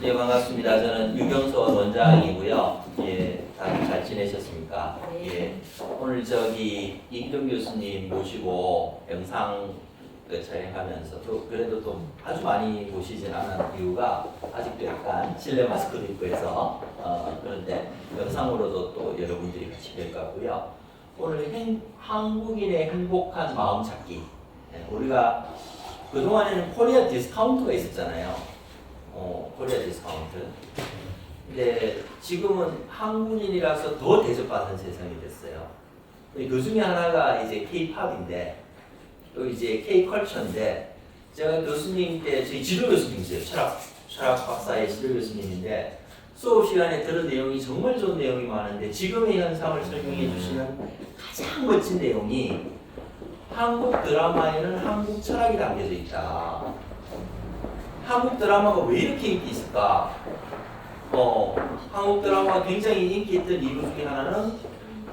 네, 반갑습니다. 저는 유경선 원장이고요. 예, 다들 잘 지내셨습니까? 예, 오늘 이기동 교수님 모시고 영상 촬영하면서 그래도 또 아주 많이 모시진 않은 이유가 아직도 약간 실내 마스크도 있고 해서 그런데 영상으로도 또 여러분들이 같이 뵐 것 같고요. 오늘 한국인의 행복한 마음 찾기. 예, 우리가 그동안에는 코리아 디스카운트가 있었잖아요. 코리아 디스카운트. 근데 지금은 한국인이라서 더 대접받는 세상이 됐어요. 그 중에 하나가 이제 K-팝인데, 또 이제 K-컬처인데, 제가 교수님 때, 저희 지도 교수님이세요. 철학 박사의 지도 교수님인데, 수업 시간에 들은 내용이 정말 좋은 내용이 많은데, 지금의 현상을 설명해 주시는 가장 멋진 내용이 한국 드라마에는 한국 철학이 담겨져 있다. 한국 드라마가 왜 이렇게 인기 있을까? 한국 드라마가 굉장히 인기 있던 이유 중에 하나는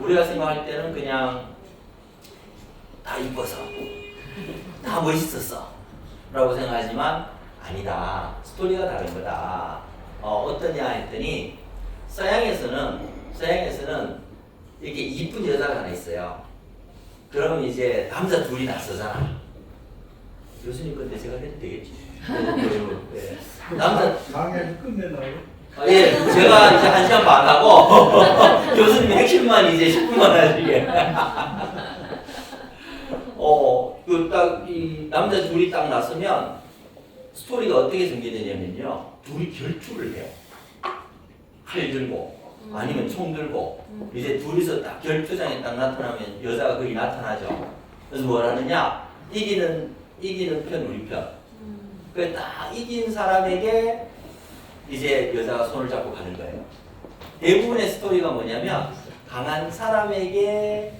우리가 생각할 때는 그냥 다 이뻐서, 다 멋있었어 라고 생각하지만 아니다. 스토리가 다른 거다. 어떠냐 했더니 서양에서는 이렇게 이쁜 여자가 하나 있어요. 그러면 이제 남자 둘이 나서잖아. 교수님 건데 제가 해도 되겠지? 네. 남자 강의를 끝내나요? 예, 제가 이제 1시간 반 하고 교수님 핵심만 이제 10분만 하시게. 이 남자 둘이 딱 나서면 스토리가 어떻게 전개되냐면요, 둘이 결투를 해요. 칼 들고 아니면 총 들고 이제 둘이서 딱 결투장에 딱 나타나면 여자가 거기 나타나죠. 그래서 뭘 하느냐, 이기는 편 우리 편. 그 딱 이긴 사람에게 이제 여자가 손을 잡고 가는 거예요. 대부분의 스토리가 뭐냐면 강한 사람에게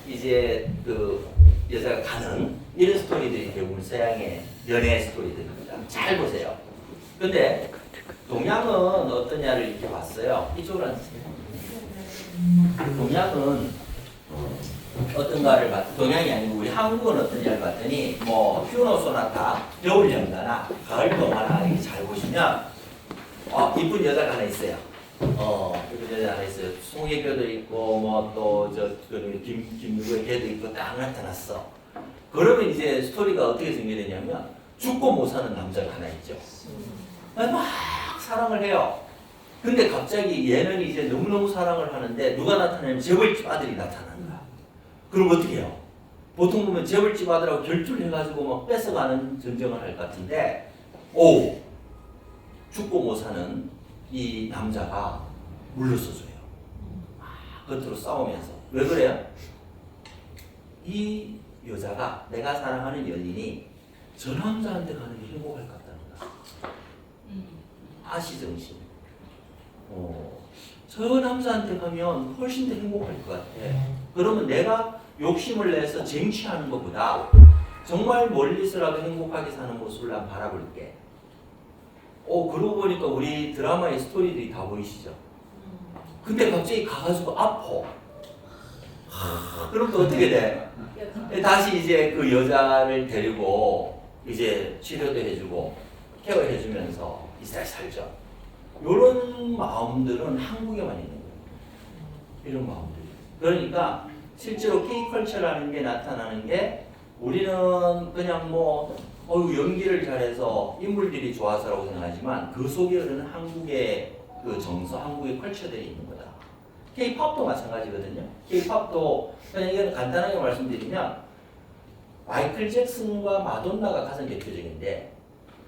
이제 그 여자가 가는 이런 스토리들이 대부분 서양의 연애 스토리들입니다. 잘 보세요. 근데 동양은 어떠냐를 이렇게 봤어요. 이쪽으로 앉으세요. 동양은 어떤가를 동양이 아니고 우리 한국은 어떠냐를 봤더니 뭐 휴노 소나타, 겨울 연가나 가을 동화나 이렇게 잘 보시면 이쁜 여자가 하나 있어요. 이쁜 여자 하나 있어요. 송혜교도 있고 뭐 또 김누구의 걔도 있고 딱 나타났어. 그러면 이제 스토리가 어떻게 전개되냐면 죽고 못 사는 남자가 하나 있죠. 막 사랑을 해요. 근데 갑자기 얘는 이제 너무너무 사랑을 하는데 누가 나타나냐면 재벌집 아들이 나타나는 거야. 그럼 어떻게 해요? 보통 보면 재벌집 아들하고 결투를 해가지고 막 뺏어가는 전쟁을 할 것 같은데, 죽고 못 사는 이 남자가 물러서줘요. 겉으로 싸우면서. 왜 그래요? 이 여자가, 내가 사랑하는 연인이 저 남자한테 가는 게 행복할 것 같다는 거야. 아시정신. 저 남자한테 가면 훨씬 더 행복할 것 같아. 그러면 내가 욕심을 내서 쟁취하는 것보다 정말 멀리서라도 행복하게 사는 모습을 난 바라볼게. 그러고 보니까 우리 드라마의 스토리들이 다 보이시죠? 근데 갑자기 가가지고 아파. 그럼 또 어떻게 돼? 다시 이제 그 여자를 데리고 이제 치료도 해주고 케어해주면서 이제 살죠. 이런 마음들은 한국에만 있는 거예요. 이런 마음들이. 그러니까 실제로 K컬처라는 게 나타나는 게 우리는 그냥 뭐 연기를 잘해서 인물들이 좋아서라고 생각하지만 그 속에 흐르는 한국의 그 정서, 한국의 컬처들이 있는 거다. K-팝도 마찬가지거든요. K-팝도 그냥 이건 간단하게 말씀드리면 마이클 잭슨과 마돈나가 가장 대표적인데,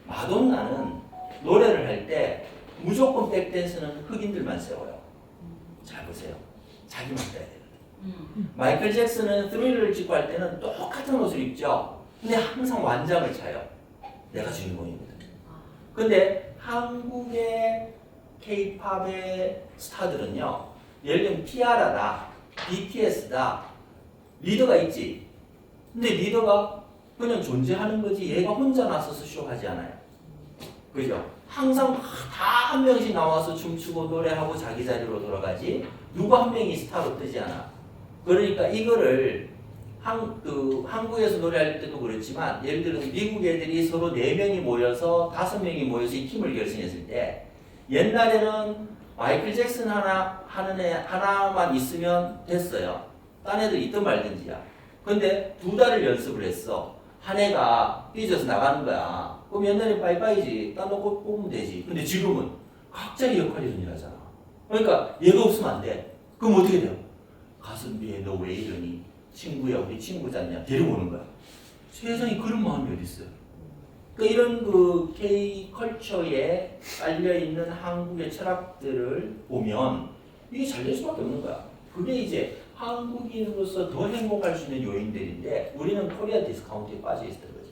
마돈나는 노래를 할 때 무조건 백댄스는 흑인들만 세워요. 잘 보세요. 자기만 떠야 되거든. 마이클 잭슨은 스릴러를 찍고 할 때는 똑같은 옷을 입죠. 근데 항상 완장을 차요. 내가 주인공이거든. 근데 한국의 K-팝의 스타들은요, 예를 들면 티아라다, BTS다, 리더가 있지. 근데 리더가 그냥 존재하는 거지 얘가 혼자 나서서 쇼하지 않아요. 그죠? 항상 다 한 명씩 나와서 춤추고 노래하고 자기 자리로 돌아가지 누구 한 명이 스타로 뜨지 않아. 그러니까 이거를 한국에서 노래할 때도 그렇지만 예를 들어서 미국 애들이 서로 4명이 모여서 5명이 모여서 이 팀을 결성했을 때 옛날에는 마이클 잭슨 하는 애 하나만 있으면 됐어요. 딴 애들 있든 말든지야. 근데 2달을 연습을 했어. 한 애가 삐져서 나가는 거야. 그럼 옛날에 빠이빠이지. 딴 거 뽑으면 되지. 근데 지금은 각자의 역할이 존재하잖아. 그러니까 얘가 없으면 안 돼. 그럼 어떻게 돼요? 가서 너 왜 이러니? 친구야, 우리 친구잖냐? 데려오는 거야. 세상에 그런 마음이 어디 있어요? 그러니까 이런 K 컬처에 깔려 있는 한국의 철학들을 보면 이게 잘 될 수밖에 없는 거야. 그게 이제 한국인으로서 더 행복할 수 있는 요인들인데 우리는 코리아 디스카운트에 빠져 있었던 거지.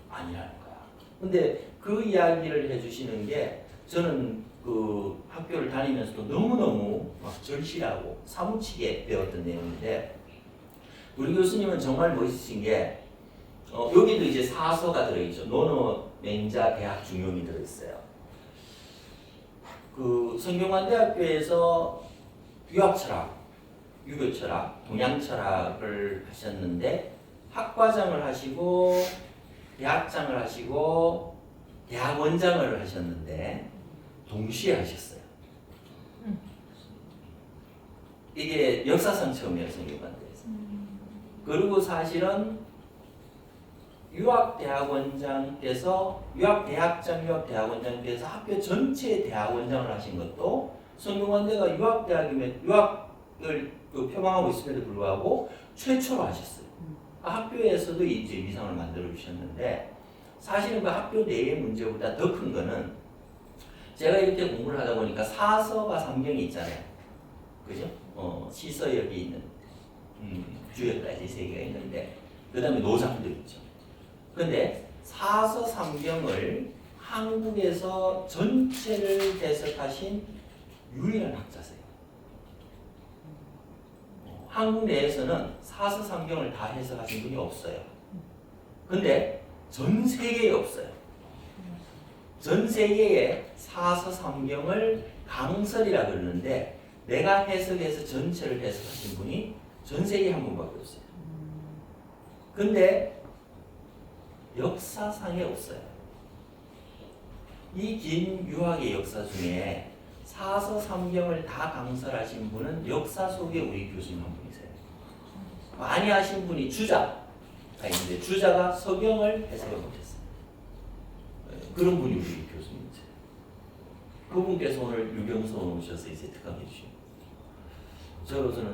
아니라는 거야. 근데 그 이야기를 해주시는 게 저는 그 학교를 다니면서도 너무너무 막 절실하고 사무치게 배웠던 내용인데 우리 교수님은 정말 멋있으신 게 여기도 이제 사서가 들어있죠. 노노 맹자 대학 중용이 들어있어요. 그 성균관대학교에서 유학철학, 유교철학, 동양철학을 하셨는데 학과장을 하시고 대학장을 하시고 대학원장을 하셨는데 동시에 하셨어요. 이게 역사상 처음이에요, 성균관대에서. 그리고 사실은 유학대학원장께서 유학대학장, 유학대학원장께서 학교 전체 대학원장을 하신 것도 성균관대가 유학을 표방하고 있음에도 불구하고 최초로 하셨어요. 학교에서도 이제 위상을 만들어 주셨는데 사실은 그 학교 내의 문제보다 더 큰 거는 제가 이렇게 공부를 하다 보니까 사서가 삼경이 있잖아요. 그죠? 시서역이 있는 주역까지 3개가 있는데 그 다음에 노상도 있죠. 근데 사서 삼경을 한국에서 전체를 해석하신 유일한 학자세요. 한국 내에서는 사서 삼경을 다 해석하신 분이 없어요. 근데 전 세계에 없어요. 전 세계에 사서 삼경을 강설이라 그러는데 내가 해석해서 전체를 해석하신 분이 전 세계에 한 분밖에 없어요. 근데 역사상에 없어요. 이 긴 유학의 역사 중에 사서 삼경을 다 강설하신 분은 역사 속에 우리 교수님 한 분이세요. 많이 하신 분이 주자가 있는데 주자가 서경을 해석을 못했어요. 그런 분이 우리 교수님이세요. 그분께서 오늘 유경선 오셔서 이제 특강해 주시고 저로서는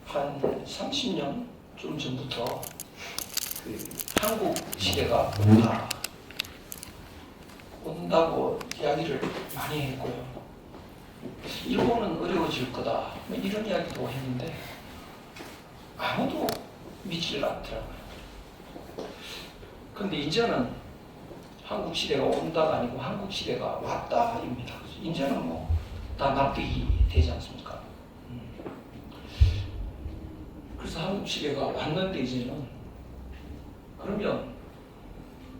한 30년 좀 전부터 한국 시대가 온다고 이야기를 많이 했고요. 일본은 어려워질 거다 뭐 이런 이야기도 했는데 아무도 믿질 않더라고요. 근데 이제는 한국 시대가 온다가 아니고 한국 시대가 왔다입니다. 이제는 뭐 다 납득이 되지 않습니까? 그래서 한국 시대가 왔는데 이제는 그러면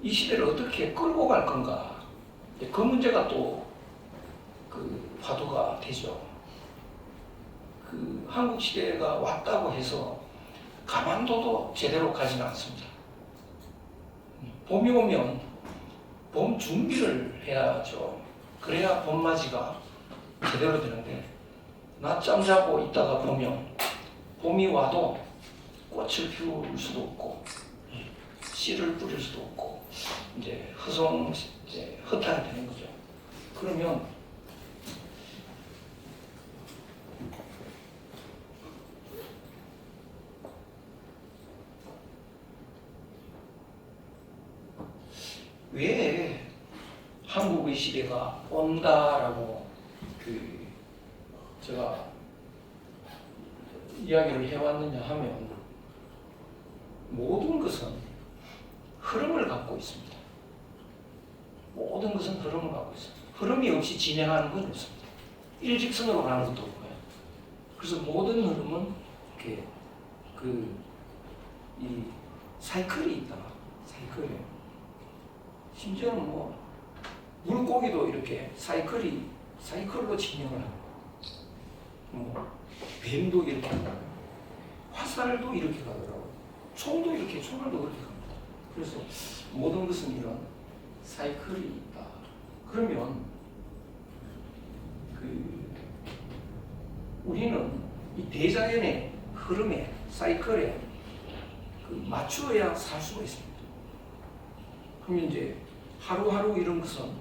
이 시대를 어떻게 끌고 갈 건가? 그 문제가 또 화두가 되죠. 한국 시대가 왔다고 해서 가만둬도 제대로 가지는 않습니다. 봄이 오면 봄 준비를 해야죠. 그래야 봄맞이가 제대로 되는데 낮잠 자고 있다가 보면 봄이 와도 꽃을 피울 수도 없고 씨를 뿌릴 수도 없고 이제 흩어야 되는 거죠. 그러면 왜 한국의 시대가 온다라고 제가 이야기를 해왔느냐 하면 모든 것은 흐름을 갖고 있습니다. 모든 것은 흐름을 갖고 있습니다. 흐름이 없이 진행하는 건 없습니다. 일직선으로 가는 것도 없고요. 그래서 모든 흐름은 이렇게 이 사이클이 있다. 사이클이에요. 심지어는 뭐 물고기도 이렇게 사이클이 사이클로 진행을 합니다. 뱀도 이렇게 가고 화살도 이렇게 가더라고요. 총도 이렇게, 총알도 그렇게 갑니다. 그래서 모든 것은 이런 사이클이 있다. 그러면 우리는 이 대자연의 흐름에, 사이클에 맞추어야 살 수가 있습니다. 그럼 이제 하루하루 이런 것은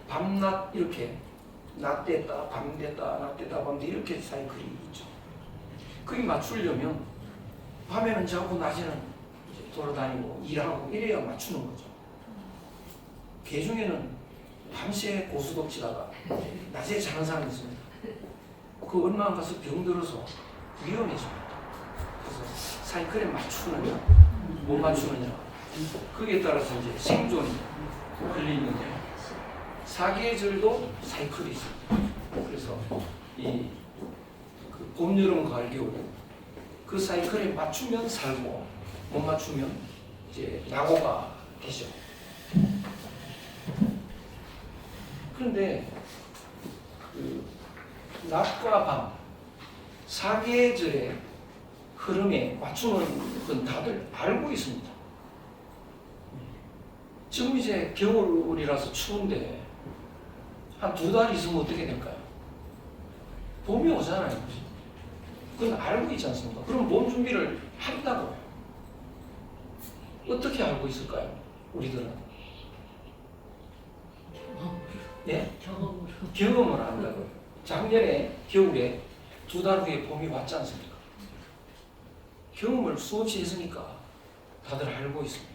밤낮 이렇게 낮 됐다, 밤 됐다, 낮 됐다, 밤 됐다 이렇게 사이클이 있죠. 그게 맞추려면 밤에는 자고 낮에는 이제 돌아다니고 일하고 이래야 맞추는 거죠. 개 중에는 밤새 고수독치다가 낮에 자는 사람이 있습니다. 그 얼마 안 가서 병들어서 위험해집니다. 그래서 사이클에 맞추느냐, 못 맞추느냐, 거기에 따라서 이제 생존이 걸리는데 사계절도 사이클이 있습니다. 그래서 봄, 여름, 가을, 겨울 그 사이클에 맞추면 살고 못 맞추면 이제 낙오가 되죠. 그런데 낮과 밤 사계절의 흐름에 맞추는 건 다들 알고 있습니다. 지금 이제 겨울이라서 추운데 한 2달 있으면 어떻게 될까요? 봄이 오잖아요. 그건 알고 있지 않습니까? 그럼 봄 준비를 한다고요. 어떻게 알고 있을까요? 우리들은? 예? 경험을 한다고요. 작년에 겨울에 2달 후에 봄이 왔지 않습니까? 경험을 수없이 했으니까 다들 알고 있습니다.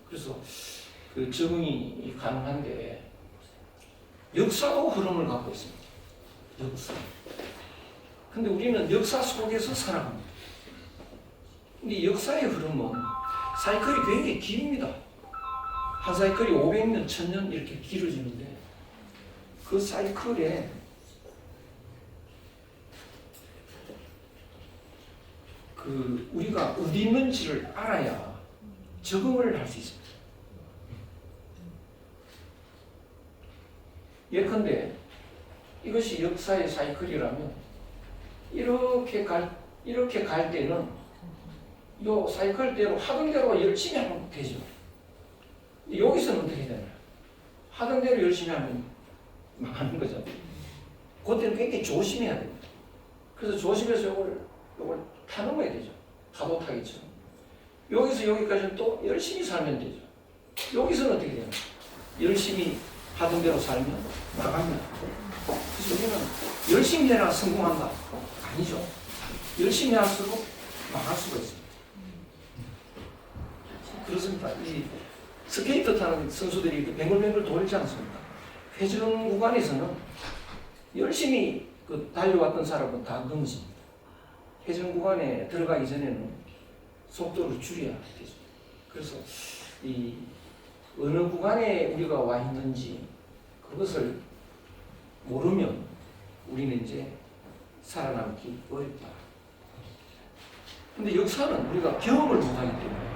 그래서 그 적응이 가능한데 역사도 흐름을 갖고 있습니다. 역사. 근데 우리는 역사 속에서 살아갑니다. 근데 역사의 흐름은 사이클이 굉장히 깁니다. 한 사이클이 500년, 1000년 이렇게 길어지는데 그 사이클에 우리가 어디 있는지를 알아야 적응을 할 수 있습니다. 예컨대 이것이 역사의 사이클이라면 이렇게 갈 때는 요 사이클대로 하던 대로 열심히 하면 되죠. 여기서는 어떻게 되나요? 하던 대로 열심히 하면 망하는 거죠. 그때는 굉장히 조심해야 됩니다. 그래서 조심해서 요걸 타넘어야 되죠. 파도 타기처럼. 여기서 여기까지는 또 열심히 살면 되죠. 여기서는 어떻게 되나요? 열심히 하던 대로 살면 망합니다. 그래서 우리는 열심히 해라 성공한다. 아니죠. 열심히 할수록 망할 수가 있습니다. 그렇습니다. 이 스케이트 타는 선수들이 뱅글뱅글 돌지 않습니까? 회전 구간에서는 열심히 달려왔던 사람은 다 넘어집니다. 회전 구간에 들어가기 전에는 속도를 줄여야 되죠. 그래서 이 어느 구간에 우리가 와 있는지 그것을 모르면 우리는 이제 살아남기 어렵다. 근데 역사는 우리가 경험을 못하기 때문에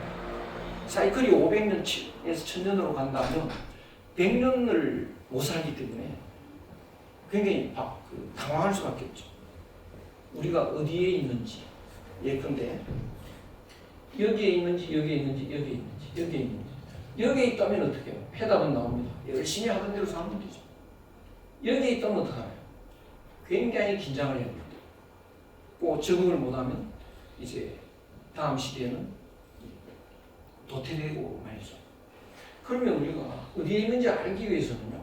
사이클이 500년에서 1000년으로 간다면 100년을 못 살기 때문에 굉장히 당황할 수밖에 없죠. 우리가 어디에 있는지, 예컨대 여기에 있는지 여기에 있는지 여기에 있는지 여기에 있는지 여기에 있다면 어떻게 해요? 해답은 나옵니다. 열심히 하던 대로 살면 되죠. 여기에 있다면 어떡하나요? 굉장히 긴장을 해야 됩니다. 꼭 적응을 못하면 이제 다음 시대에는 도태되고 말이죠. 그러면 우리가 어디에 있는지 알기 위해서는요,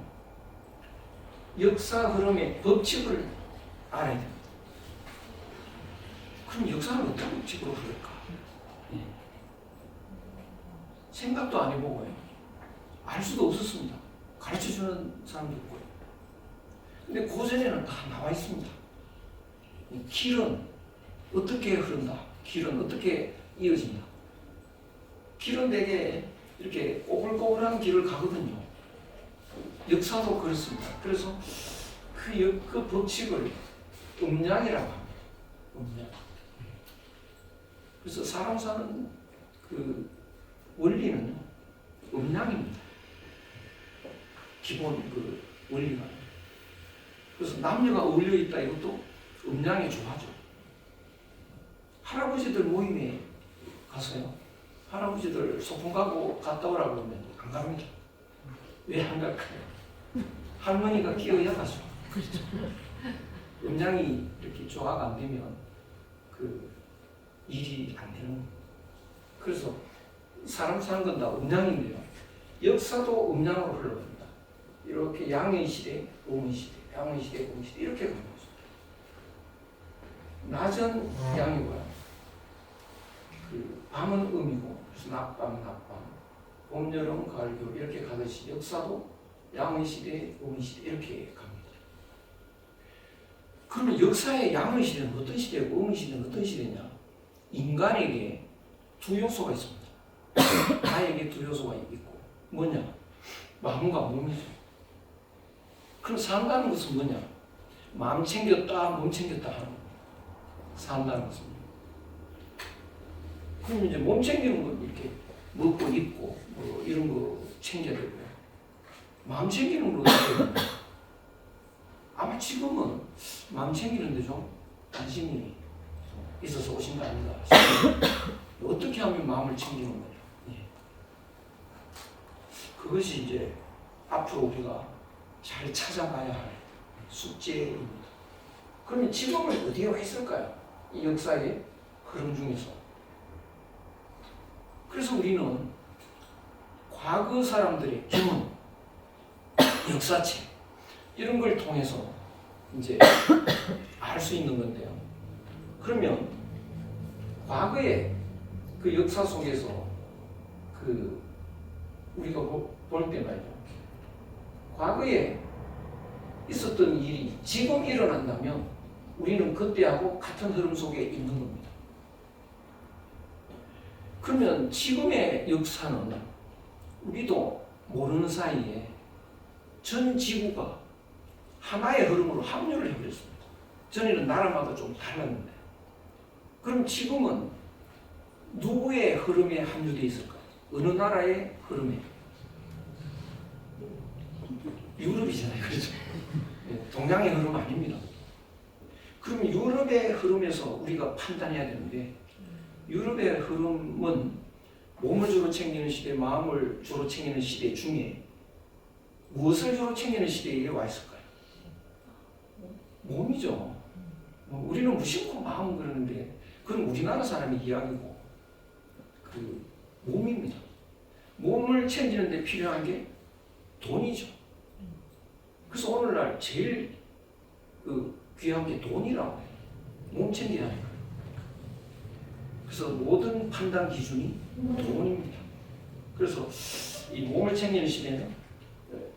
역사 흐름의 법칙을 알아야 됩니다. 그럼 역사는 어떤 법칙으로 흐를까? 생각도 안 해보고요. 알 수도 없었습니다. 가르쳐주는 사람도 없고요. 근데 고전에는 다 나와 있습니다. 길은 어떻게 흐른다. 길은 어떻게 이어진다. 길은 되게 이렇게 꼬불꼬불한 길을 가거든요. 역사도 그렇습니다. 그래서 그 법칙을 음양이라고 합니다. 음양. 그래서 사람 사는 그 원리는 음양입니다. 기본 그 원리가. 그래서 남녀가 어울려 있다 이것도 음양이 좋아져. 할아버지들 모임에 가서요. 할아버지들 소풍 가고 갔다 오라고 그러면 안 갑니다. 왜 안 갈까요? 할머니가 끼어야 가죠. 음양이 이렇게 조화가 안 되면 그 일이 안 되는 거예요. 그래서 사람 사는 건 다 음양인데요. 역사도 음양으로 흘러갑니다. 이렇게 양의 시대, 음의 시대, 양의 시대, 음의 시대 이렇게 가는 거죠. 낮은 양이고요. 그 밤은 음이고, 그래서 낮밤, 봄, 여름, 가을, 겨울 이렇게 가듯이 역사도 양의 시대, 음의 시대 이렇게 갑니다. 그러면 역사의 양의 시대는 어떤 시대고 음의 시대는 어떤 시대냐? 인간에게 두 요소가 있습니다. 나에게 두 요소가 있고 뭐냐? 마음과 몸이죠. 그럼 산다는 것은 뭐냐? 마음 챙겼다, 몸 챙겼다 하는 거예요. 산다는 것은. 그럼 이제 몸 챙기는 건 이렇게 먹고 입고 뭐 이런 거 챙겨야 되고요. 마음 챙기는 건 어떻게 해요? 아마 지금은 마음 챙기는데 좀 관심이 있어서 오신 거 아닌가 싶어요. 어떻게 하면 마음을 챙기는 거냐. 예. 그것이 이제 앞으로 우리가 잘 찾아가야 할 숙제입니다. 그러면 지금은 어디에 와 있을까요? 이 역사의 흐름 중에서. 그래서 우리는 과거 사람들의 경험, 역사책 이런 걸 통해서 이제 알 수 있는 건데요. 그러면 과거의 그 역사 속에서 그 우리가 볼 때 말이죠. 과거에 있었던 일이 지금 일어난다면 우리는 그때하고 같은 흐름 속에 있는 겁니다. 그러면 지금의 역사는 우리도 모르는 사이에 전 지구가 하나의 흐름으로 합류를 해버렸습니다. 전에는 나라마다 좀 달랐는데. 그럼 지금은 누구의 흐름에 합류되어 있을까요? 어느 나라의 흐름에? 유럽이잖아요. 그렇죠? 동양의 흐름 아닙니다. 그럼 유럽의 흐름에서 우리가 판단해야 되는데 유럽의 흐름은 몸을 주로 챙기는 시대, 마음을 주로 챙기는 시대 중에 무엇을 주로 챙기는 시대에 와 있을까요? 몸이죠. 우리는 무심코 마음은 그러는데 그건 우리나라 사람의 이야기고 그 몸입니다. 몸을 챙기는 데 필요한 게 돈이죠. 그래서 오늘날 제일 그 귀한 게 돈이라고 해요. 몸 챙겨야 하니까. 그래서 모든 판단 기준이 돈입니다. 그래서 이 몸을 챙기는 시대는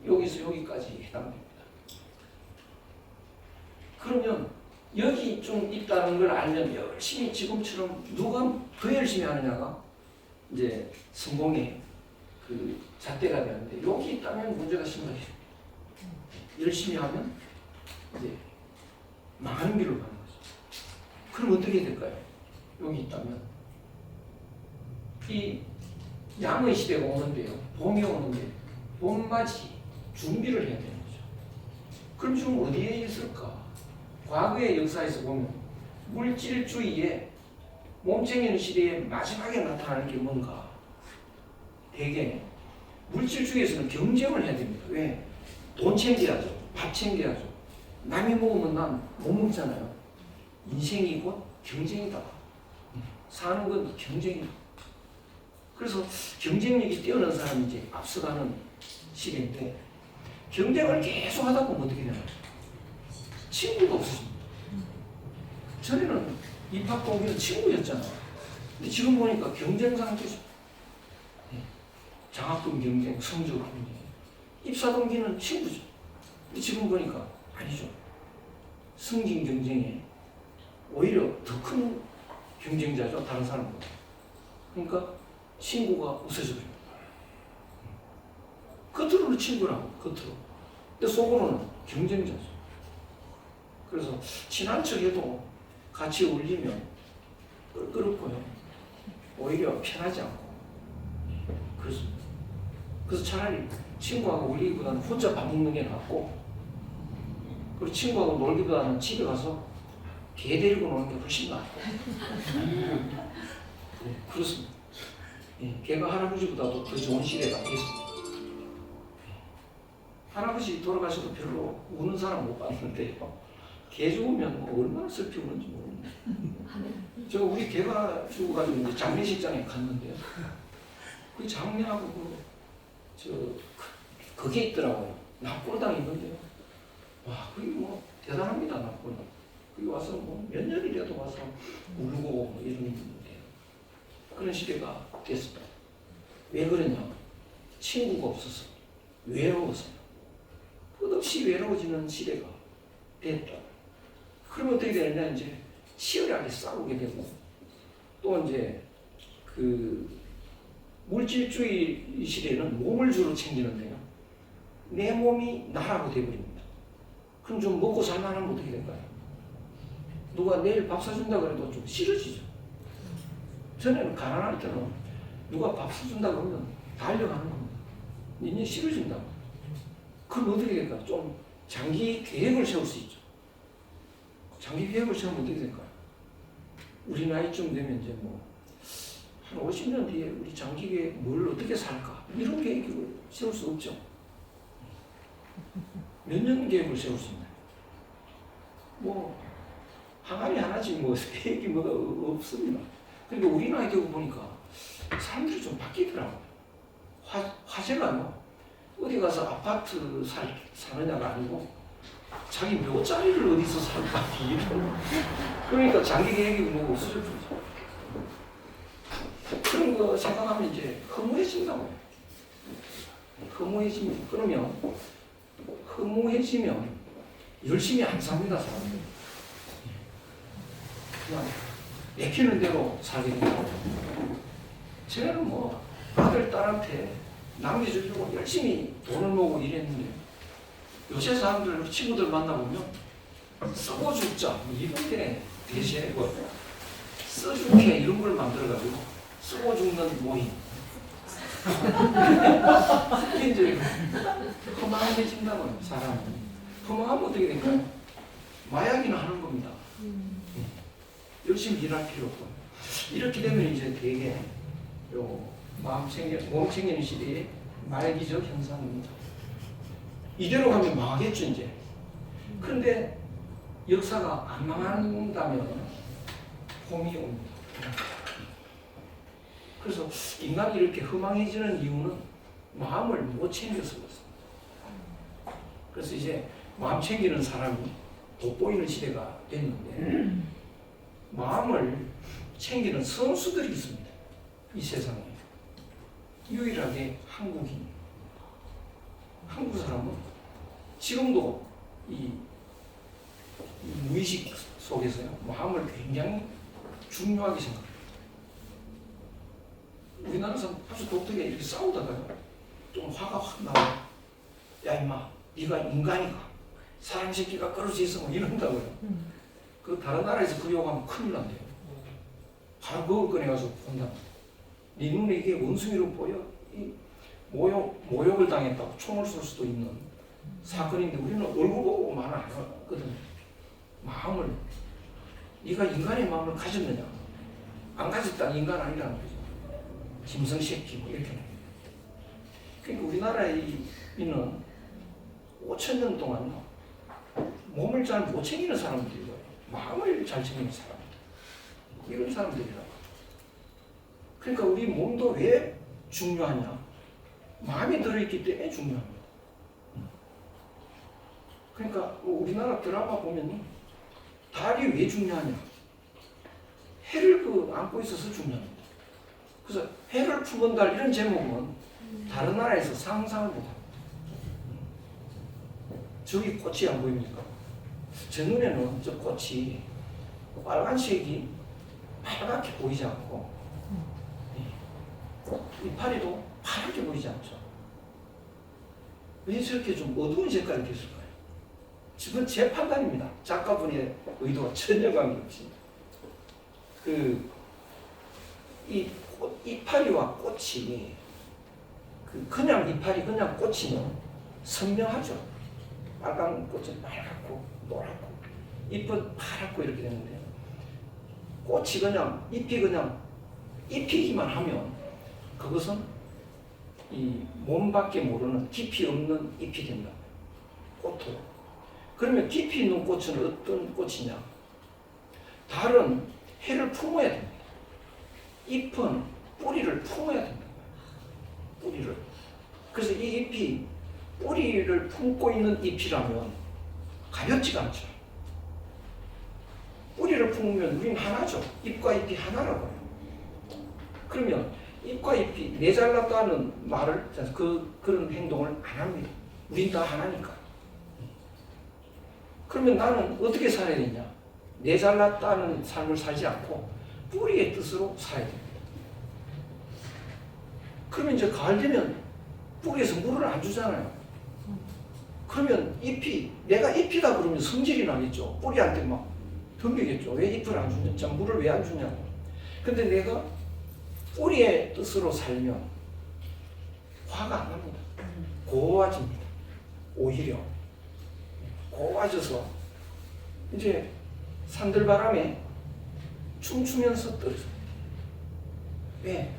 여기서 여기까지 해당됩니다. 그러면 여기 좀 있다는 걸 알면 열심히 지금처럼 누가 더 열심히 하느냐가 이제 성공의 그 잣대가 되는데 여기 있다면 문제가 심각해요. 열심히 하면 이제 망하는 길로 가는 거죠. 그럼 어떻게 될까요? 여기 있다면 이 양의 시대가 오는데요. 봄이 오는데 봄맞이 준비를 해야 되는 거죠. 그럼 지금 어디에 있을까? 과거의 역사에서 보면 물질주의에 몸챙기는 시대에 마지막에 나타나는 게 뭔가? 대개 물질주의에서는 경쟁을 해야 됩니다. 왜? 돈 챙겨야죠. 밥 챙겨야죠. 남이 먹으면 난 못 먹잖아요. 인생이 곧 경쟁이다. 사는 건 경쟁이다. 그래서 경쟁력이 뛰어난 사람이 이제 앞서가는 시대인데 경쟁을 계속 하다 보면 어떻게 되나요? 친구가 없어집니다. 전에는 입학 동기는 친구였잖아요. 근데 지금 보니까 경쟁 상태죠. 장학금 경쟁, 성적 경쟁. 입사 동기는 친구죠. 근데 지금 보니까 아니죠. 승진 경쟁에 오히려 더 큰 경쟁자죠. 다른 사람보다. 그러니까 친구가 없어져요. 겉으로는 친구라고, 겉으로. 근데 속으로는 경쟁자죠. 그래서 친한 척해도 같이 어울리면 껄끄럽고요. 오히려 편하지 않고. 그래서 차라리 친구하고 어울리기보다는 혼자 밥 먹는 게 낫고 그리고 친구하고 놀기보다는 집에 가서 개 데리고 노는 게 훨씬 나아요. 네, 그렇습니다. 예, 개가 할아버지보다도 더 좋은 시대가 됐습니다. 할아버지 돌아가셔도 별로 우는 사람 못 봤는데요. 개 죽으면 뭐 얼마나 슬피 우는지 모르겠네요. 저 우리 개가 죽어가지고 이제 장례식장에 갔는데요. 그 장례하고 그게 있더라고요. 납골당이 있는데요. 와, 그게 뭐 대단합니다, 납골당. 그게 와서 뭐 몇 년이라도 와서 울고 뭐 이런 게 있는데 그런 시대가 됐습니다. 왜 그러냐? 친구가 없어서 외로워서요. 끝없이 외로워지는 시대가 됐다. 그러면 어떻게 되느냐? 이제 치열하게 싸우게 되고 또 이제 그 물질주의 시대는 몸을 주로 챙기는데요. 내 몸이 나라고 되어버립니다. 그럼 좀 먹고 살만하면 어떻게 될까요? 누가 내일 밥 사준다 그래도 좀 싫어지죠. 전에는 가난할 때는 누가 밥 사준다 그러면 달려가는 겁니다. 이제 싫어진다고. 그럼 어떻게 될까요? 좀 장기 계획을 세울 수 있죠. 장기 계획을 세우면 어떻게 될까요? 우리 나이쯤 되면 이제 뭐 한 50년 뒤에 우리 장기 계획 뭘 어떻게 살까? 이런 계획을 세울 수 없죠. 몇 년 계획을 세울 수 있나요? 뭐 항아리 하나씩 뭐 계획이 뭐가 없습니다. 그러니까 우리 나이 되고 보니까 사람들이 좀 바뀌더라고요. 화제가요. 어디 가서 아파트 사느냐가 아니고 자기 묘자리를 어디서 살까 이런. 그러니까 장기 계획이 뭐 없어졌죠. 그런 거 생각하면 이제 허무해진다고요. 허무해집니다. 그러면 허무해지면 열심히 안 삽니다, 사람들. 그냥 내키는 대로 살게 됩니다. 제가는 뭐 아들, 딸한테 남겨주려고 열심히 돈을 모으고 일했는데 요새 사람들, 친구들 만나보면 쓰고 죽자 이런 게 대세고 써죽게 이런 걸 만들어가지고 쓰고 죽는 모임. 이게 이제 허망해진다고요, 사람은. 허망하면 어떻게 될까요? 마약이나 하는 겁니다. 열심히 일할 필요 없고. 이렇게 되면 이제 되게 몸 챙기는 시대의 말기적 현상입니다. 이대로 가면 망하겠죠, 이제. 그런데 역사가 안 망한다면 봄이 옵니다. 그래서 인간이 이렇게 허망해지는 이유는 마음을 못 챙겨서 그렇습니다. 그래서 이제 마음 챙기는 사람이 돋보이는 시대가 됐는데 마음을 챙기는 선수들이 있습니다. 이 세상에. 유일하게 한국인. 한국 사람은 지금도 이 무의식 속에서요, 마음을 굉장히 중요하게 생각해요. 우리나라 사람 아주 독특하게 이렇게 싸우다가요, 좀 화가 확 나와요. 야, 임마, 네가 인간이가, 사람 새끼가 그럴 수 있어, 뭐 이런다고요. 그 다른 나라에서 그 욕하면 큰일 난대요. 바로 그걸 꺼내가서 본다. 네 눈에 이게 원숭이로 보여? 이 모욕을 당했다고 총을 쏠 수도 있는 사건인데 우리는 얼굴 보고 말 안 하거든요. 마음을, 네가 인간의 마음을 가졌느냐? 안 가졌다는 인간 아니라는 거죠. 짐승새끼 뭐 이렇게. 그러니까 우리나라에 있는 5,000년 동안요, 몸을 잘 못 챙기는 사람들이고요, 마음을 잘 챙기는 사람들, 이런 사람들이라고. 그러니까 우리 몸도 왜 중요하냐? 마음이 들어있기 때문에 중요합니다. 그러니까 우리나라 드라마 보면 달이 왜 중요하냐? 해를 안고 있어서 중요합니다. 그래서 해를 품은 달 이런 제목은 다른 나라에서 상상을 못합니다. 저기 꽃이 안 보입니까? 제 눈에는 저 꽃이 빨간색이 빨갛게 보이지 않고 이파리도 파랗게 보이지 않죠. 왜 저렇게 좀 어두운 색깔이 됐을까요? 지금 제 판단입니다. 작가분의 의도와 전혀 관계없이. 이파리와 꽃이 그냥 이파리, 그냥 꽃이면 선명하죠. 빨간 꽃은 빨갛고 노랗고 잎은 파랗고 이렇게 되는데 꽃이 그냥 잎이 그냥 잎이기만 하면 그것은 이 몸밖에 모르는 깊이 없는 잎이 된다. 꽃으로. 그러면 깊이 있는 꽃은 어떤 꽃이냐? 달은 해를 품어야 됩니다. 잎은 뿌리를 품어야 된다. 뿌리를. 그래서 이 잎이 뿌리를 품고 있는 잎이라면 가볍지가 않죠. 뿌리를 품으면 우린 하나죠. 잎과 잎이 하나라고요. 그러면 잎과 잎이 내 잘났다는 말을 그런 행동을 안 합니다. 우린 다 하나니까. 그러면 나는 어떻게 살아야 되냐? 내 잘났다는 삶을 살지 않고 뿌리의 뜻으로 살아야 됩니다. 그러면 이제 가을 되면 뿌리에서 물을 안 주잖아요. 그러면 잎이 내가 잎이다 그러면 성질이 나겠죠. 뿌리한테 막 덤비겠죠. 왜 잎을 안 주냐? 참 물을 왜 안 주냐고. 근데 내가 뿌리의 뜻으로 살면 화가 안 납니다. 고와집니다. 오히려 고와져서 이제 산들바람에 춤추면서 떨어집니다. 왜?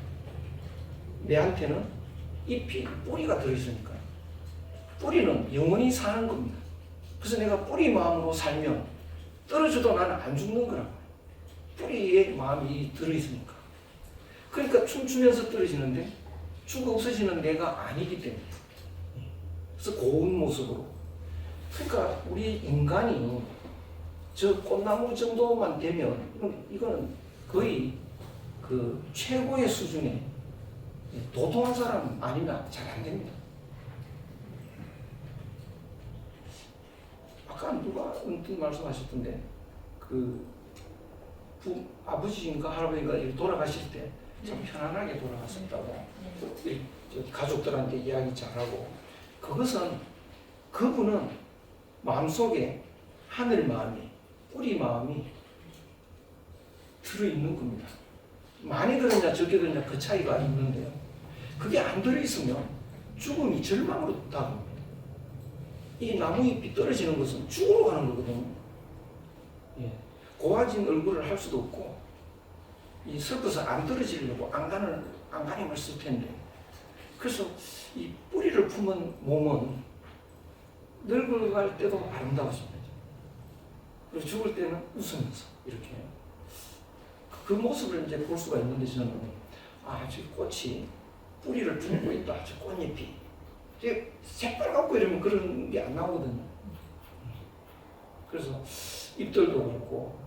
내한테는 잎이 뿌리가 들어있으니까. 뿌리는 영원히 사는 겁니다. 그래서 내가 뿌리 마음으로 살면 떨어져도 나는 안 죽는 거라고. 뿌리에 마음이 들어있으니까. 그러니까 춤추면서 떨어지는데 죽어 없어지는 내가 아니기 때문에. 그래서 고운 모습으로. 그러니까 우리 인간이 저 꽃나무 정도만 되면 이거는 거의 그 최고의 수준의 도통한 사람 아니면 잘 안 됩니다. 아까 누가 언뜻 말씀하셨던데 그 아버지인가 할아버지인가 돌아가실 때 참 편안하게 돌아갔었다고 가족들한테 이야기 잘하고 그것은 그분은 마음속에 하늘 마음이 뿌리 마음이 들어있는 겁니다. 많이 들었냐 적게 들었냐 그 차이가 있는데요. 그게 안 들어있으면 죽음이 절망으로 다가옵니다. 이 나무잎이 떨어지는 것은 죽으러 가는 거거든요. 예. 고와진 얼굴을 할 수도 없고 이 섞어서 안 떨어지려고 안간힘을 쓸 텐데 그래서 이 뿌리를 품은 몸은 늙어갈 때도 아름다워집니다. 그리고 죽을 때는 웃으면서 이렇게 그 모습을 이제 볼 수가 있는데 저는 저 꽃이 뿌리를 품고 있다. 저 꽃잎이 이제 새빨갛고 이러면 그런 게 안 나오거든요. 그래서 잎들도 그렇고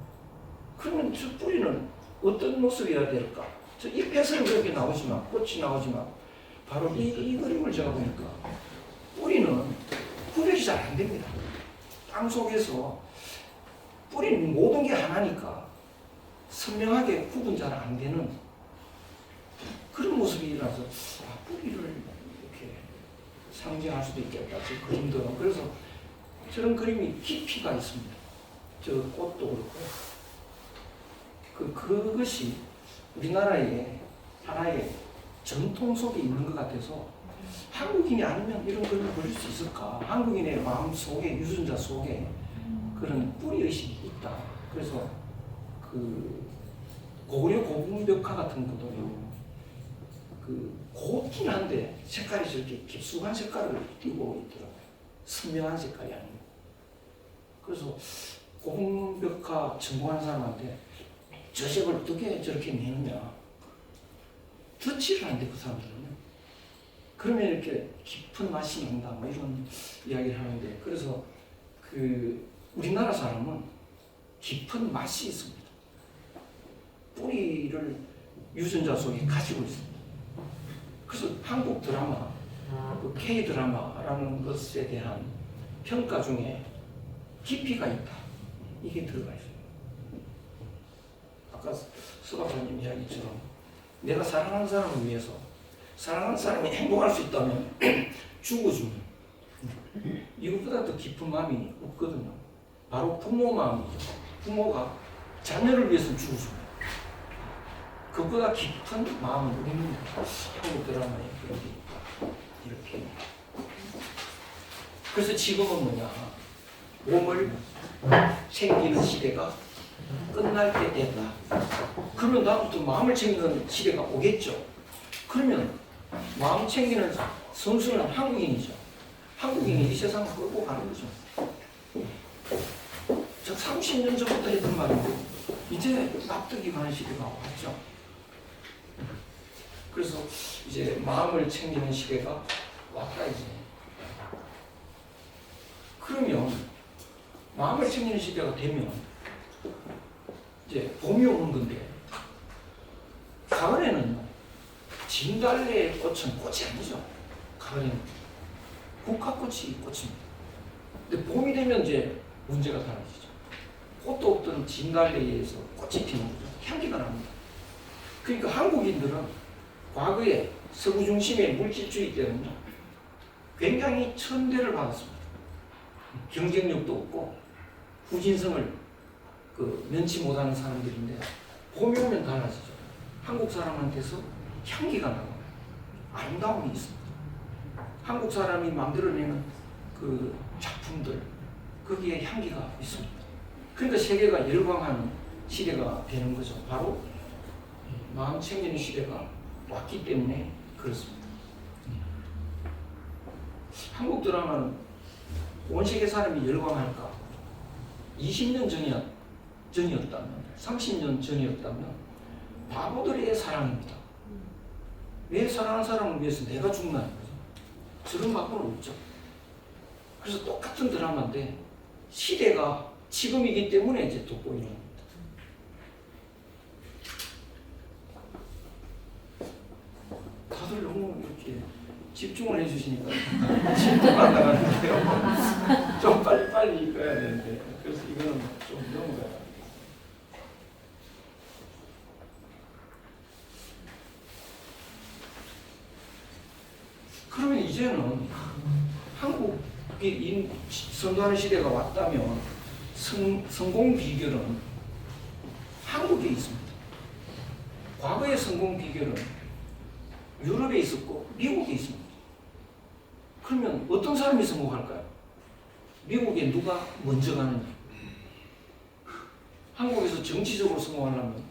그러면 저 뿌리는 어떤 모습이어야 될까? 저 잎에서는 그렇게 나오지만 꽃이 나오지만 바로 이 그림을 제가 보니까 뿌리는 구별이 잘 안 됩니다. 땅 속에서 뿌리는 모든 게 하나니까 선명하게 구분 잘 안 되는 그런 모습이라서 뿌리를 이렇게 상징할 수도 있겠다. 저 그림들은 그래서 저런 그림이 깊이가 있습니다. 저 꽃도 그렇고 그것이 우리나라의 하나의 전통 속에 있는 것 같아서 한국인이 아니면 이런 그림을 그릴 수 있을까? 한국인의 마음 속에 유전자 속에 그런 뿌리 의식이 있다. 그래서 그 고구려 고궁벽화 같은 것도요. 그 곱긴 한데 색깔이 저렇게 깊숙한 색깔을 띠고 있더라고요. 선명한 색깔이 아니고. 그래서 고궁벽화 전공한 사람한테 저 색을 어떻게 저렇게 내느냐. 듣지를 않는데 그 사람들은요. 그러면 이렇게 깊은 맛이 난다. 뭐 이런 이야기를 하는데 그래서 그 우리나라 사람은 깊은 맛이 있습니다. 뿌리를 유전자 속에 가지고 있습니다. 그래서 한국 드라마, 그 K 드라마라는 것에 대한 평가 중에 깊이가 있다. 이게 들어가 있어요. 아까 수박사님 이야기처럼 내가 사랑하는 사람을 위해서 사랑하는 사람이 행복할 수 있다면 죽어주면 이것보다 더 깊은 마음이 없거든요. 바로 부모 마음이죠. 부모가 자녀를 위해서 죽어줍니다. 그보다 깊은 마음은 없는 한국 드라마에 그런 게 있다. 이렇게. 그래서 지금은 뭐냐, 몸을 챙기는 시대가 끝날 때 됐다. 그러면 다음부터 마음을 챙기는 시대가 오겠죠. 그러면 마음 챙기는 선수는 한국인이죠. 한국인이 이 세상을 끌고 가는 거죠. 저 30년 전부터 했던 말인데 이제 납득이 가는 시대가 왔죠. 그래서 이제 마음을 챙기는 시대가 왔다 이제. 그러면 마음을 챙기는 시대가 되면 이제 봄이 오는 건데, 가을에는요, 진달래의 꽃은 꽃이 아니죠. 가을에는 국화꽃이 꽃입니다. 근데 봄이 되면 이제 문제가 달라지죠. 꽃도 없던 진달래에서 꽃이 피는 거죠. 향기가 납니다. 그러니까 한국인들은 과거에 서구 중심의 물질주의 때는요, 굉장히 천대를 받았습니다. 경쟁력도 없고 후진성을 면치 못하는 사람들인데, 봄이 오면 달라지죠. 한국 사람한테서 향기가 나고 아름다움이 있습니다. 한국 사람이 만들어내는 그 작품들, 거기에 향기가 있습니다. 그러니까 세계가 열광하는 시대가 되는 거죠. 바로 마음 챙기는 시대가 왔기 때문에 그렇습니다. 한국 드라마는 온 세계 사람이 열광할까? 20년 전이었다면, 30년 전이었다면 바보들의 사랑입니다. 왜 사랑하는 사람을 위해서 내가 죽나요? 저런 마음은 없죠. 그래서 똑같은 드라마인데 시대가 지금이기 때문에 이제 돋보이는 겁니다. 다들 너무 이렇게 집중을 해주시니까 집중가 안 나가는데요. 좀 빨리빨리 읽어야 되는데, 그래서 이거는 좀 넘어가요. 그러면 이제는 한국이 선도하는 시대가 왔다면 성공 비결은 한국에 있습니다. 과거의 성공 비결은 유럽에 있었고 미국에 있습니다. 그러면 어떤 사람이 성공할까요? 미국에 누가 먼저 가느냐? 한국에서 정치적으로 성공하려면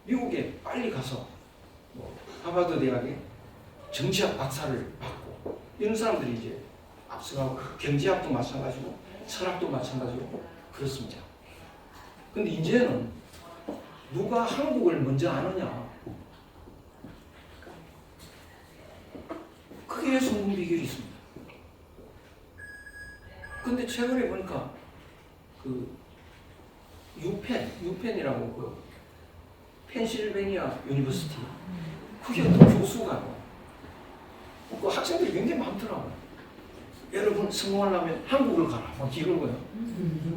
미국에 빨리 가서 하버드 대학에 정치학 박사를 받고, 이런 사람들이 이제 앞서가고, 경제학도 마찬가지고 철학도 마찬가지고 그렇습니다. 근데 이제는 누가 한국을 먼저 아느냐, 그게 성공 비결이 있습니다. 근데 최근에 보니까 그 유펜이라고 펜실베니아 유니버시티, 그게 어떤 교수가 그 학생들이 굉장히 많더라고요. 여러분 성공하려면 한국을 가라, 막 이런 거예요.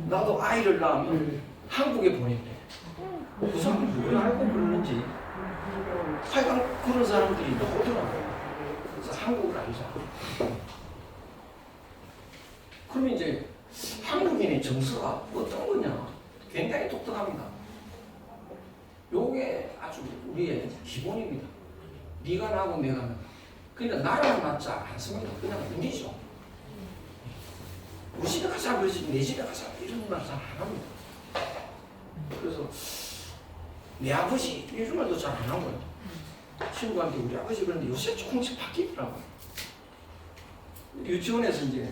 나도 아이를 낳으면 한국에 보낸대. 그 사람이 뭘 알고 그러는지 하여간 그런 사람들이 나오더라고요. 그래서 한국을 알자. 그러면 이제 한국인의 정서가 어떤 거냐, 굉장히 독특합니다. 요게 아주 우리의 기본입니다. 네가 나고 내가 나. 그러니까 나라는 낫지 않습니다. 그냥 우리죠. 우리 집에 가자 그러지, 내 집에 가자 이런 말 잘 안 합니다. 그래서 내 아버지 이런 말도 잘 안 하고요. 친구한테 우리 아버지 그런데 요새 조금씩 바뀌더라고요. 유치원에서 이제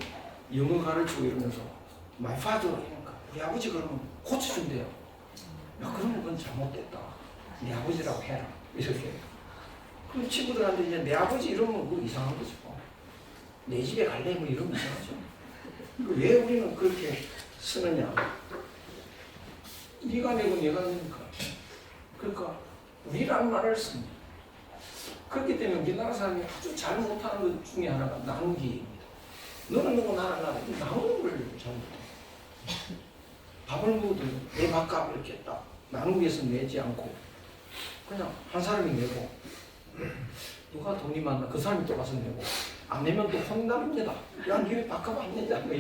영어 가르치고 이러면서 my father 이러니까 우리 아버지 그러면 고쳐준대요. 야, 그러면 그건 잘못됐다. 내 아버지라고 해라. 이렇게. 그럼 친구들한테 이제 내 아버지 이러면 그거 이상한 거죠. 내 집에 갈래? 뭐 이러면 이상하죠. 왜 우리는 그렇게 쓰느냐? 네가 내고 내가 내니까. 그러니까 우리라는 말을 씁니다. 그렇기 때문에 우리나라 사람이 아주 잘 못하는 것 중에 하나가 나누기입니다. 너는 누구 나는 나 나누는 걸 잘 못해. 밥을 먹어도 내 밥값 이렇게 딱 나누기에서 내지 않고 그냥 한 사람이 내고, 누가 돈이 많나 그 사람이 또 가서 내고, 안 내면 또 혼납니다. 야, 니 밥값 안 내자. 뭐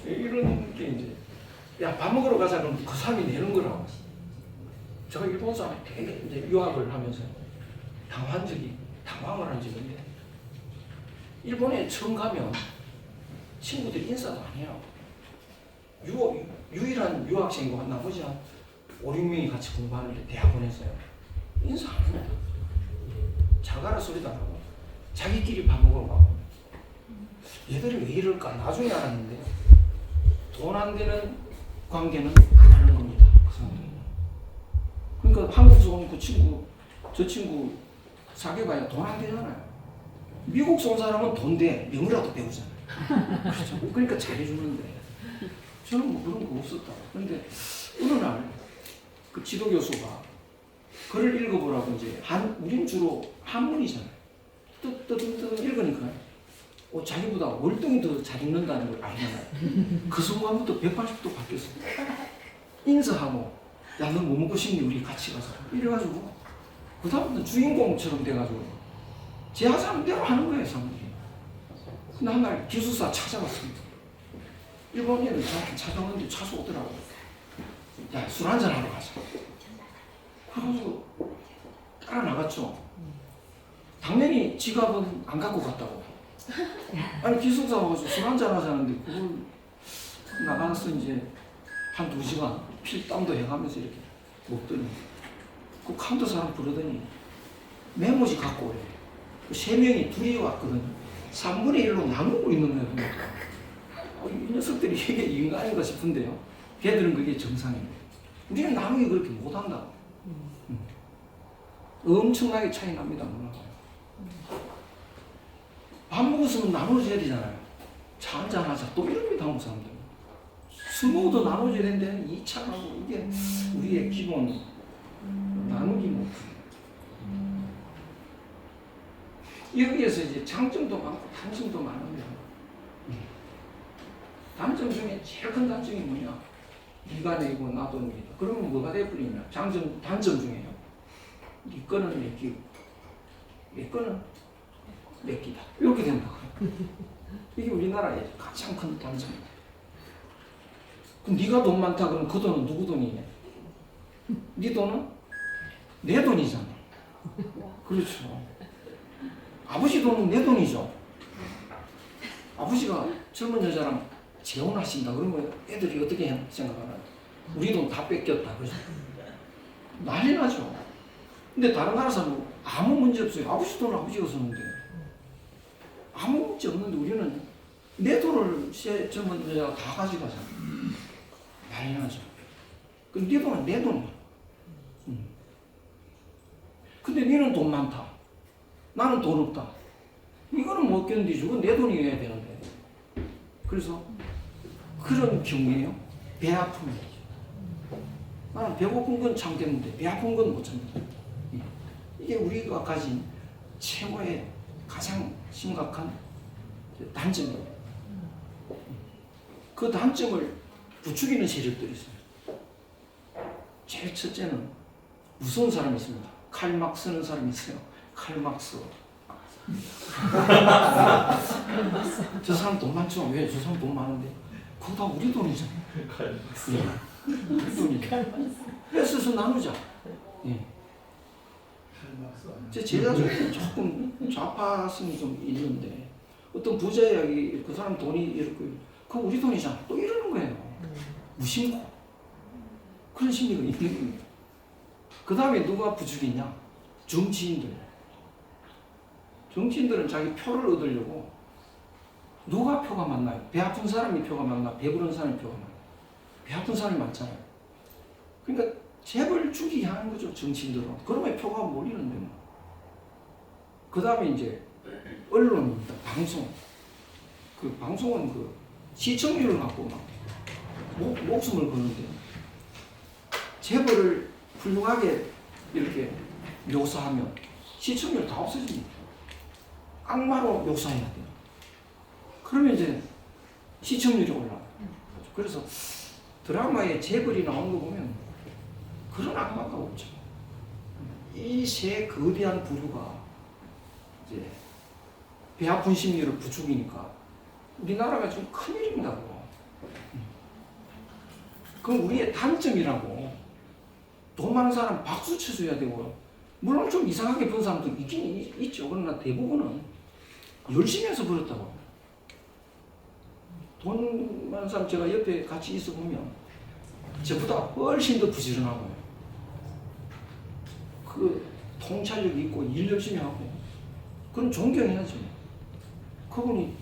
이런 게 이제, 야, 밥 먹으러 가자 그러면 그 사람이 내는 거라고. 제가 일본 사람이 되게 이제 유학을 하면서 당황을 한 적이 있는데, 일본에 처음 가면 친구들이 인사도 안 해요. 유일한 유학생이고 나머지 한 5, 6명이 같이 공부하는데 대학원에서요. 인사 안 해요. 잘 가라 소리도 안 하고 자기끼리 밥 먹으러 가고. 얘들이 왜 이럴까 나중에 알았는데 돈 안 되는 관계는 안 하는 겁니다. 그 사람들은. 그러니까 한국에서 온 그 친구, 저 친구 사귀어봐야 돈 안 되잖아요. 미국에서 온 사람은 돈 돼. 영어라도 배우잖아요. 그렇죠? 그러니까 잘해주는데 저는 뭐 그런 거 없었다. 그런데 어느 날 그 지도 교수가 글을 읽어보라고 이제 우린 주로 한문이잖아요. 뜨뜨뜨뜨 읽으니까 자기보다 월등히 더 잘 읽는다는 걸 알잖아요. 그 순간부터 180도 바뀌었어요. 인사하고 야 너 뭐 먹고 싶니 우리 같이 가서 이래가지고 그 다음부터 주인공처럼 돼가지고 제 하자는 대로 하는 거예요 사람들이. 근데 한 날 기숙사 찾아갔습니다. 일본인들 저한테 찾아오는데 차수 오더라고요. 야 술 한잔 하러 가자. 그래가지고 따라 나갔죠. 당연히 지갑은 안 갖고 갔다고. 아니 기숙사 와서 술 한잔 하자는데 그걸 나가서 이제 한 2시간 필땀도 해가면서 이렇게 먹더니 그 카운터 사람 부르더니 메모지 갖고 오래. 3명이 둘이 왔거든요. 3분의 1로 나누고 있는 거예요. 이 녀석들이 이게 인간인가 싶은데요. 걔들은 그게 정상입니다. 우리는 나누기 그렇게 못한다. 엄청나게 차이 납니다. 밥 먹었으면 나눠줘야 되잖아요. 차 한잔 하자. 또 이럽니다, 한국 사람들. 술 먹어도 나눠줘야 되는데 2차하고 이게 우리의 기본 나누기 못해. 여기에서 이제 장점도 많고 단점도 많은데 단점 중에 제일 큰 단점이 뭐냐? 네가 내고 나도 내기다. 그러면 뭐가 돼버리냐? 단점 중에요. 네 거는 내 끼고 내 거는 내 끼다. 이렇게 된다. 이게 우리나라의 가장 큰 단점입니다. 그럼 네가 돈 많다 그러면 그 돈은 누구 돈이냐? 네 돈은 내 돈이잖아. 그렇죠. 아버지 돈은 내 돈이죠. 아버지가 젊은 여자랑 재혼하신다 그러면 애들이 어떻게 생각하나요? 우리 돈 다 뺏겼다 그러죠. 난리 나죠. 근데 다른 나라 사람은 아무 문제 없어요. 아버지 돈은 아버지가 썼는데 아무 문제 없는데 우리는 내 돈을 젊은 여자가 다 가져가잖아. 난리 나죠. 그럼 네 돈은 내 돈이야. 근데 너는 돈 많다. 나는 돈 없다. 이거는 못 견디죠. 그건 내 돈이어야 되는데. 그래서 그런 경우에요. 배 아픔이죠. 나는 배고픈 건 참겠는데 배 아픈 건 못 참는다. 이게 우리가 가진 최고의 가장 심각한 단점이에요. 그 단점을 부추기는 세력들이 있어요. 제일 첫째는 무서운 사람이 있습니다. 칼막스는 사람이 있어요. 칼막스. 저 사람 돈 많죠? 왜? 저 사람 돈 많은데. 그거 다 우리 돈이잖아. 우리 돈이잖아. 뺏어서 나누자. 예. 제 제자 중에 조금 좌파성이 좀 있는데 어떤 부자 이야기 그 사람 돈이 이렇게 그거 우리 돈이잖아. 또 이러는 거예요. 무심코. 그런 심리가 있는 겁니다. 그 다음에 누가 부추기냐? 정치인들. 정치인들은 자기 표를 얻으려고 누가 표가 많나요? 배 아픈 사람이 표가 많나? 배부른 사람이 표가 많나? 배 아픈 사람이 많잖아요. 그러니까 재벌 주기 하는 거죠, 정치인들은. 그러면 표가 몰리는데 뭐. 그 다음에 이제 언론입니다. 방송. 그 방송은 그 시청률을 갖고 막 목숨을 거는데 재벌을 훌륭하게 이렇게 묘사하면 시청률 다 없어집니다. 악마로 묘사해야 돼요. 그러면 이제 시청률이 올라가요. 그래서 드라마에 재벌이 나오는 거 보면 그런 악마가 없죠. 이 세 거대한 부류가 이제 배 아픈 심리를 부추기니까 우리나라가 좀 큰일입니다. 그건 우리의 단점이라고. 돈 많은 사람 박수 쳐줘야 되고, 물론 좀 이상하게 본 사람도 있긴 있죠. 그러나 대부분은 열심히 해서 벌었다고. 돈 많은 사람 제가 옆에 같이 있어 보면 저보다 훨씬 더 부지런하고요. 그 통찰력이 있고 일 열심히 하고 그럼 존경해야죠. 그분이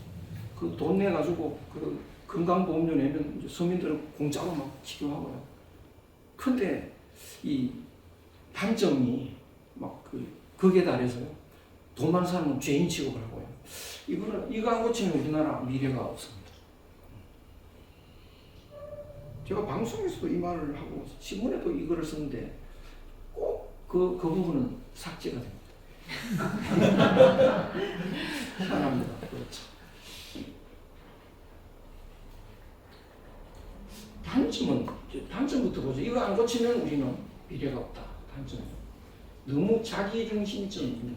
그 돈 내 가지고 그 건강보험료 내면 서민들은 공짜로 막 치료하고요. 근데 이 단점이 막 거기에 달해서요. 돈 많은 사람은 죄인 취급을 하고요. 이거 안 고치면 우리나라 미래가 없습니다. 제가 방송에서도 이 말을 하고 신문에도 이거를 쓰는데 꼭 그 부분은 삭제가 됩니다. 희한합니다. 그렇죠. 단점부터 보죠. 이거 안 고치면 우리는 미래가 없다. 단점. 너무 자기중심적이다.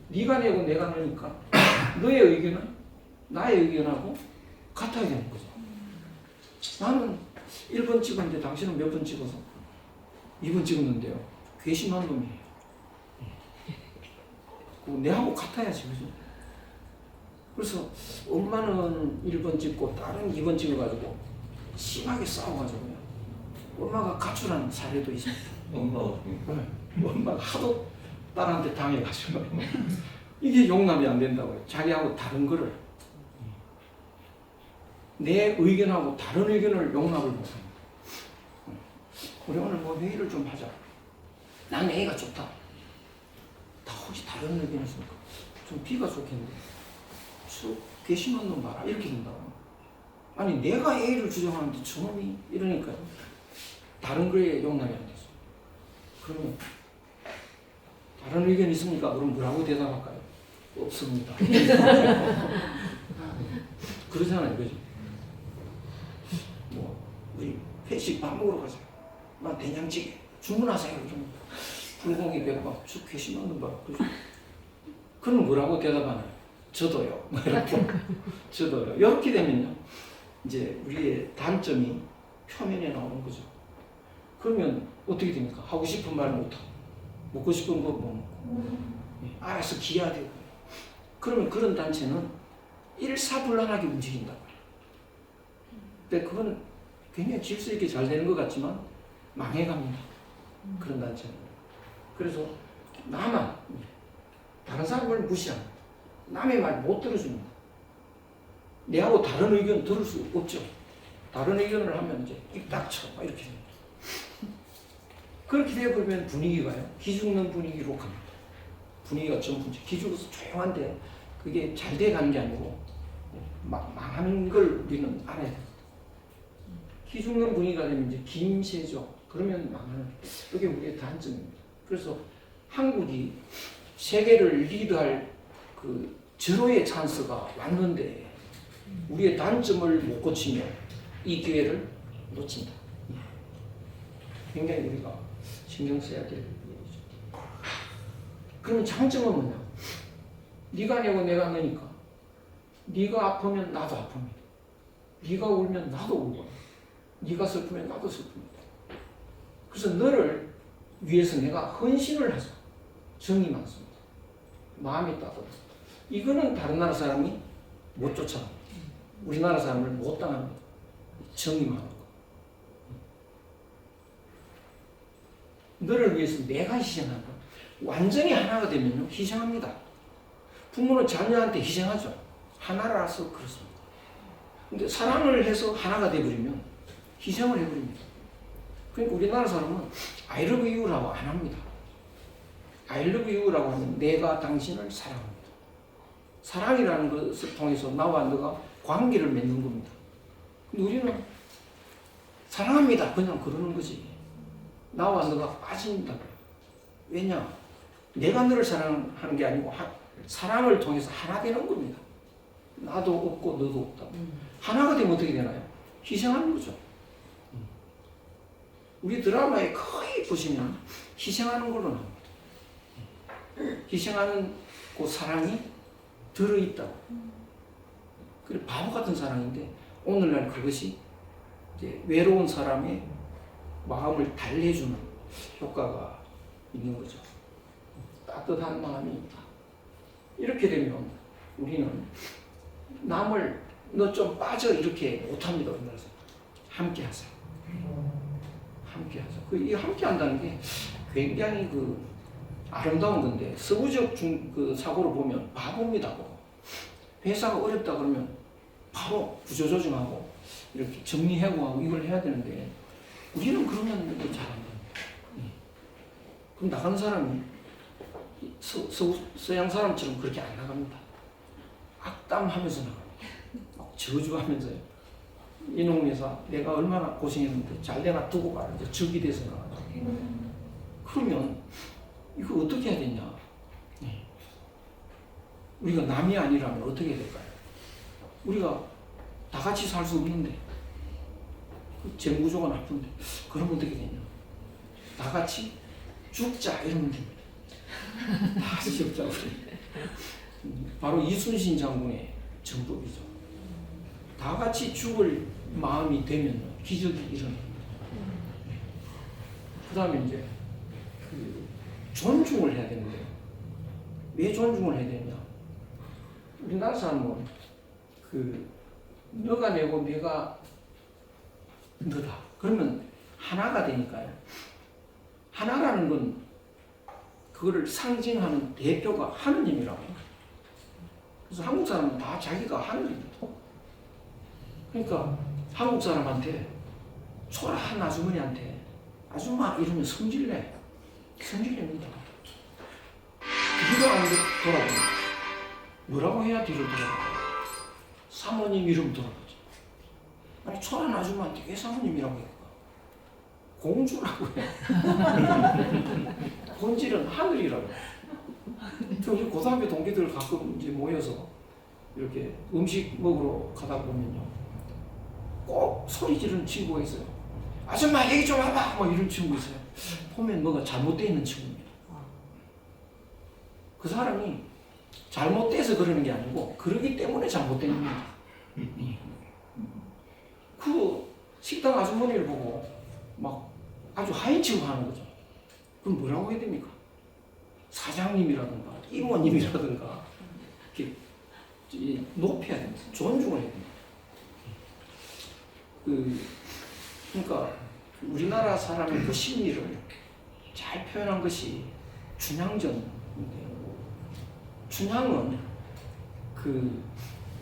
네가 내고 내가 내니까 너의 의견은 나의 의견하고 같아야 되는 거죠. 나는 1번 찍었는데 당신은 몇 번 찍어서 2번 찍었는데요. 괘씸한 놈이에요. 내하고 같아야지, 그죠? 그래서 엄마는 1번 찍고 딸은 2번 찍어가지고 심하게 싸워가지고요. 엄마가 가출한 사례도 있습니다. 엄마가 하도 딸한테 당해가지고 이게 용납이 안 된다고요. 자기하고 다른 거를 내 의견하고 다른 의견을 용납을 못합니다. 우리 오늘 뭐 회의를 좀 하자. 난 A가 좋다. 다 혹시 다른 의견 있습니까? 좀 B가 좋겠는데. 괘씸한 놈 봐라. 이렇게 된다고. 아니 내가 A를 주장하는데 저놈이 이러니까요. 다른 거에 용납이 안 되죠. 그러면 다른 의견 있습니까? 그럼 뭐라고 대답할까요? 없습니다. 그러잖아요, 그죠? 뭐 우리 회식 밥 먹으러 가자. 난 된장찌개 주문하세요. 이러면 불공이 배가 막 쭉 괘씸한 놈 봐라. 그죠? 그럼 뭐라고 대답하나요? 저도요. 이렇게 저도요. 이렇게 되면요, 이제 우리의 단점이 표면에 나오는 거죠. 그러면 어떻게 됩니까? 하고 싶은 말 못하고, 먹고 싶은 거 못 먹고, 알아서 기여되고. 그러면 그런 단체는 일사불란하게 움직인다고요. 근데 그거는 굉장히 질서 있게 잘 되는 것 같지만 망해갑니다. 그런 단체는. 그래서 나만 다른 사람을 무시합니다. 남의 말 못 들어줍니다. 내하고 다른 의견 들을 수 없죠. 다른 의견을 하면 이제 입 닥쳐 이렇게 됩니다. 그렇게 되어버리면 분위기가요, 기죽는 분위기로 갑니다. 분위기가 전부 기죽어서 조용한데 그게 잘 돼가는 게 아니고 망하는 걸 우리는 알아야 돼요. 기죽는 분위기가 되면 이제 김세죠. 그러면 망하는 그게 우리의 단점입니다. 그래서 한국이 세계를 리드할 그 절호의 찬스가 왔는데 우리의 단점을 못 고치면 이 기회를 놓친다. 굉장히 우리가 신경 써야 될 일이죠. 그러면 장점은 뭐냐? 네가 내고 내가 내니까 네가 아프면 나도 아픕니다. 네가 울면 나도 울고, 네가 슬프면 나도 슬픕니다. 그래서 너를 위해서 내가 헌신을 하죠. 정이 많습니다. 마음이 따뜻합니다. 이거는 다른 나라 사람이 못 쫓아갑니다. 우리나라 사람을 못 당합니다. 정이 많은 거. 너를 위해서 내가 희생한다. 완전히 하나가 되면요, 희생합니다. 부모는 자녀한테 희생하죠. 하나라서 그렇습니다. 근데 사랑을 해서 하나가 되어버리면 희생을 해버립니다. 그러니까 우리나라 사람은 I love you라고 안 합니다. I love you라고 하면 내가 당신을 사랑합니다. 사랑이라는 것을 통해서 나와 너가 관계를 맺는 겁니다. 근데 우리는 사랑합니다. 그냥 그러는 거지. 나와 너가 빠진다고요. 왜냐? 내가 너를 사랑하는 게 아니고 사랑을 통해서 하나 되는 겁니다. 나도 없고 너도 없다. 하나가 되면 어떻게 되나요? 희생하는 거죠. 우리 드라마에 거의 보시면 희생하는 걸로 나옵니다. 희생하는 그 사랑이 들어있다고. 그래 바보 같은 사랑인데 오늘날 그것이 이제 외로운 사람의 마음을 달래주는 효과가 있는 거죠. 따뜻한 마음이 있다. 이렇게 되면 우리는 남을 너 좀 빠져 이렇게 못합니다. 우리나라에서. 함께 하자. 함께 하자. 이 함께 한다는 게 굉장히 아름다운 건데 서구적 그 사고로 보면 바보입니다. 회사가 어렵다 그러면 바로 구조조정하고 이렇게 정리해고하고 이걸 해야 되는데 우리는 그러면 잘한다. 그럼 나가는 사람이 서양 사람처럼 그렇게 안 나갑니다. 악담하면서 나갑니다. 막 저주하면서요. 이놈 회사 내가 얼마나 고생했는데 잘 내가 두고 가라. 이제 적이 돼서 나가죠. 그러면 이거 어떻게 해야 되냐? 우리가 남이 아니라면 어떻게 해야 될까요? 우리가 다 같이 살 수 없는데 재무구조가 나쁜데 그럼 어떻게 되냐? 다 같이 죽자 이러면 됩니다. 다 같이 죽자 우리. 바로 이순신 장군의 정법이죠. 다 같이 죽을 마음이 되면 기적이 일어납니다. 그 다음에 이제 존중을 해야 되는데 왜 존중을 해야 되냐? 우리나라 사람은 너가 내고 내가 너다. 그러면 하나가 되니까요. 하나라는 건 그거를 상징하는 대표가 하느님이라고 해요. 그래서 한국 사람은 다 자기가 하느님입니다. 그러니까 한국 사람한테 초라한 아주머니한테 아줌마 이러면 성질내. 성질냅니다. 뒤로 안 돌아보면 뭐라고 해야 뒤로 돌아가요? 사모님 이름 돌아보죠. 아니 초라한 아줌마한테 왜 사모님이라고 해요? 공주라고 해요. 본질은 하늘이라고 해요. 우리 고등학교 동기들 가끔 이제 모여서 이렇게 음식 먹으러 가다 보면요. 꼭 소리 지르는 친구가 있어요. 아줌마 얘기 좀 해봐! 뭐 이런 친구 있어요. 보면 뭐가 잘못되어 있는 친구입니다. 그 사람이 잘못돼서 그러는 게 아니고 그러기 때문에 잘못된 겁니다. 그 식당 아주머니를 보고 막 아주 하인 취급하는 거죠. 그럼 뭐라고 해야 됩니까? 사장님이라든가 이모님이라든가 이렇게 높여야 됩니다. 존중을 해야 됩니다. 그러니까 우리나라 사람의 그 심리를 잘 표현한 것이 춘향전인데 춘향은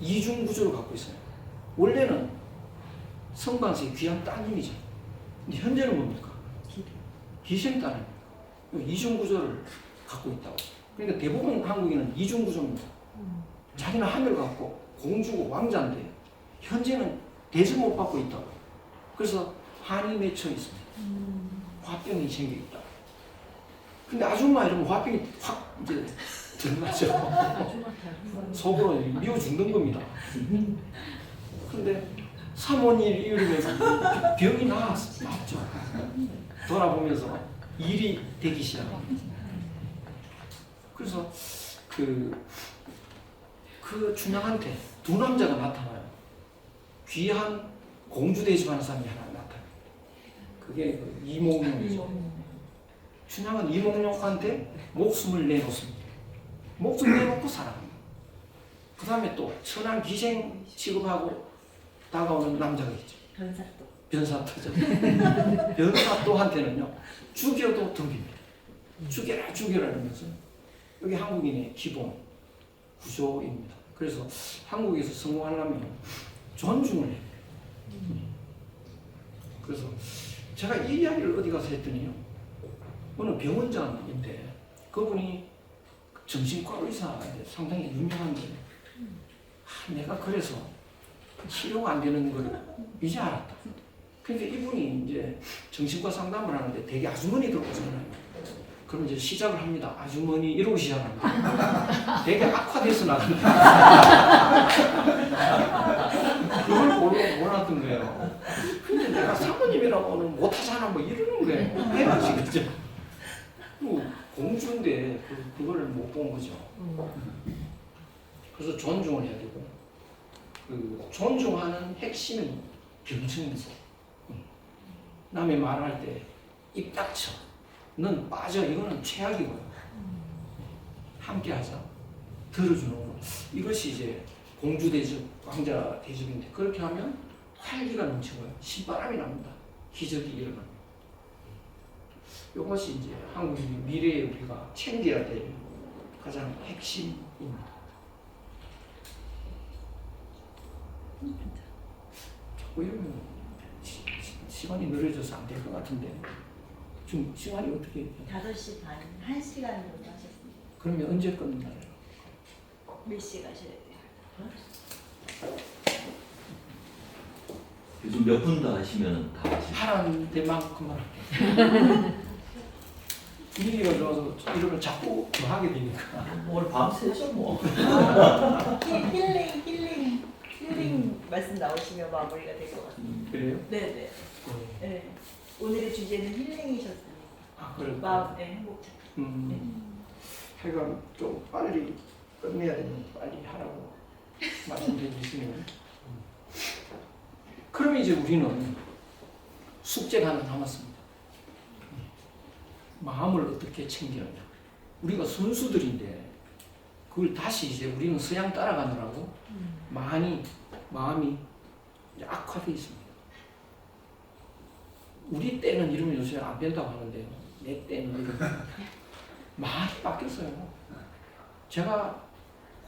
이중 구조를 갖고 있어요. 원래는 성관세의 귀한 따님이죠. 근데 현재는 뭡니까? 기생 따님. 이중 구조를 갖고 있다고. 그러니까 대부분 한국인은 이중 구조입니다. 자기는 하늘 같고 공주고 왕자인데 현재는 대접 못 받고 있다고. 그래서 한이 맺혀 있습니다. 화병이 생겨 있다. 근데 아줌마 이러면 화병이 확 이제 드러나죠. 속으로 미워 죽는 겁니다. 근데 사모님 이러면서 병이 났죠. 돌아보면서 일이 되기 시작합니다. 그래서 그 춘향한테 두 남자가 나타나요. 귀한 공주 대접하는 사람이 하나 나타나요. 그게 이몽룡이죠. 춘향은 이몽룡한테 목숨을 내놓습니다. 목숨 내놓고 살아갑니다. 그 다음에 또 천한 기생 취급하고 다가오는 남자가 있죠. 변사또죠. 변사또한테는요 죽여도 덤깁니다. 죽여라 죽여라 이러면서 여기 한국인의 기본 구조입니다. 그래서 한국에서 성공하려면 존중을 해요. 그래서 제가 이 이야기를 어디 가서 했더니요. 어느 병원장인데 그분이 정신과 의사인데 상당히 유명한데 내가 그래서 치료가 안 되는 걸 이제 알았다. 그러니까 이분이 이제 정신과 상담을 하는데 되게 아주머니 들어오잖아요. 그럼 이제 시작을 합니다. 아주머니 이러고 시작합니다. 되게 악화돼서 나간다. 그걸 몰랐던 거예요. 근데 내가 사모님이라고는 못하잖아 뭐 이러는 거예요. 해야지 그죠? 공주인데 그걸 못 본 거죠. 그래서 존중을 해야 되고 존중하는 핵심은 경청이죠. 남의 말할 때 입 닥쳐. 넌 빠져. 이거는 최악이고요. 함께 하자. 들어주는 거. 이것이 이제 공주 대접, 왕자 대접인데 그렇게 하면 활기가 넘치고요. 신바람이 납니다. 기적이 일어납니다. 이것이 이제 한국의 미래에 우리가 챙겨야 될 가장 핵심입니다. 자꾸 이러면 시간이 늦어져서 안 될 것 같은데 지금 시간이 어떻게 5시 반, 1시간 정도 하셨습니다. 그러면 언제 끝나요? 몇 시에 가셔야 돼요? 요즘 몇 분 더 하시면 다 하시죠? 하라는 데만큼만 할게요. 분위기가 좋아서 이러면 자꾸 더 하게 되니까. 오늘 밤새죠 뭐. 힐링 말씀 나오시면 마무리가 될 것 같습니다. 그래요? 네네. 네. 오늘의 주제는 힐링이셨으니까. 아, 그래. 마음의 행복 찾기. 하여간 좀 빨리 끝내야 되면 빨리 하라고 말씀해 주시면. 그러면 이제 우리는 숙제가 하나 남았습니다. 마음을 어떻게 챙기느냐. 우리가 선수들인데 그걸 다시 이제 우리는 서양 따라가느라고 마음이 이제 악화되어 있습니다. 우리 때는 이러면 요새 안 된다고 하는데요. 내 때는 이러면 많이 바뀌었어요. 제가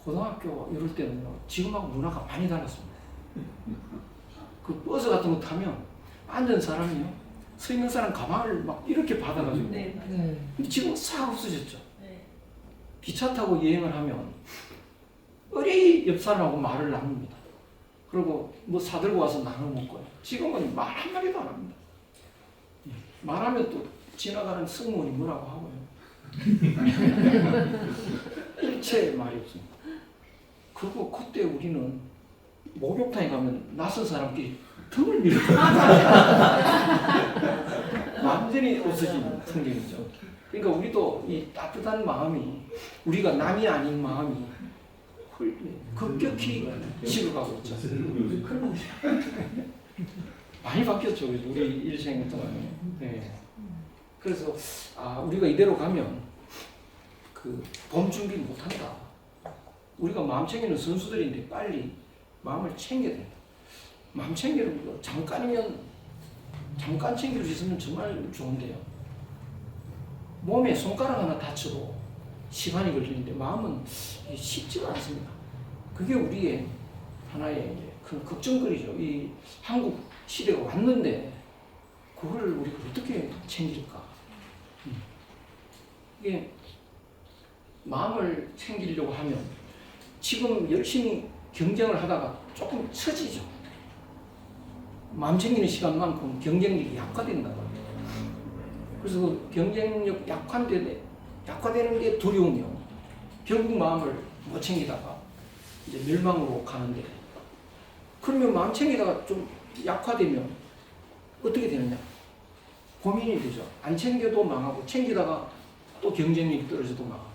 고등학교 이럴 때는 지금하고 문화가 많이 달랐습니다. 그 버스 같은 거 타면 앉은 사람이요, 서 있는 사람 가방을 막 이렇게 받아가지고. 네, 맞아요. 근데 지금 싹 없어졌죠. 네. 기차 타고 여행을 하면 어리 옆 사람하고 말을 나눕니다. 그리고 뭐 사들고 와서 나눠 먹고요. 지금은 말 한마디도 안 합니다. 말하면 또 지나가는 승무원이 뭐라고 하고요. 일체 말이 없습니다. 그리고 그때 우리는 목욕탕에 가면 낯선 사람끼리 등을 밀고 완전히 없어진 풍경이죠. 그러니까 우리도 이 따뜻한 마음이, 우리가 남이 아닌 마음이 급격히 식어가고 있죠. 많이 바뀌었죠, 우리 일생 동안에. 네. 그래서 우리가 이대로 가면 그 봄 준비 못한다. 우리가 마음 챙기는 선수들인데 빨리 마음을 챙겨야 된다. 마음 챙기는 거 잠깐 챙길 수 있으면 정말 좋은데요. 몸에 손가락 하나 다쳐도 시간이 걸리는데 마음은 쉽지가 않습니다. 그게 우리의 하나의 이제 큰 걱정거리죠. 이 한국 시대가 왔는데 그걸 우리가 어떻게 챙길까? 이게 마음을 챙기려고 하면 지금 열심히 경쟁을 하다가 조금 처지죠. 마음 챙기는 시간만큼 경쟁력이 약화된다고 합니다. 그래서 그 경쟁력 약화되는 게 두려우며 결국 마음을 못 챙기다가 이제 멸망으로 가는데, 그러면 마음 챙기다가 좀 약화되면 어떻게 되느냐? 고민이 되죠. 안 챙겨도 망하고 챙기다가 또 경쟁력이 떨어져도 망하고.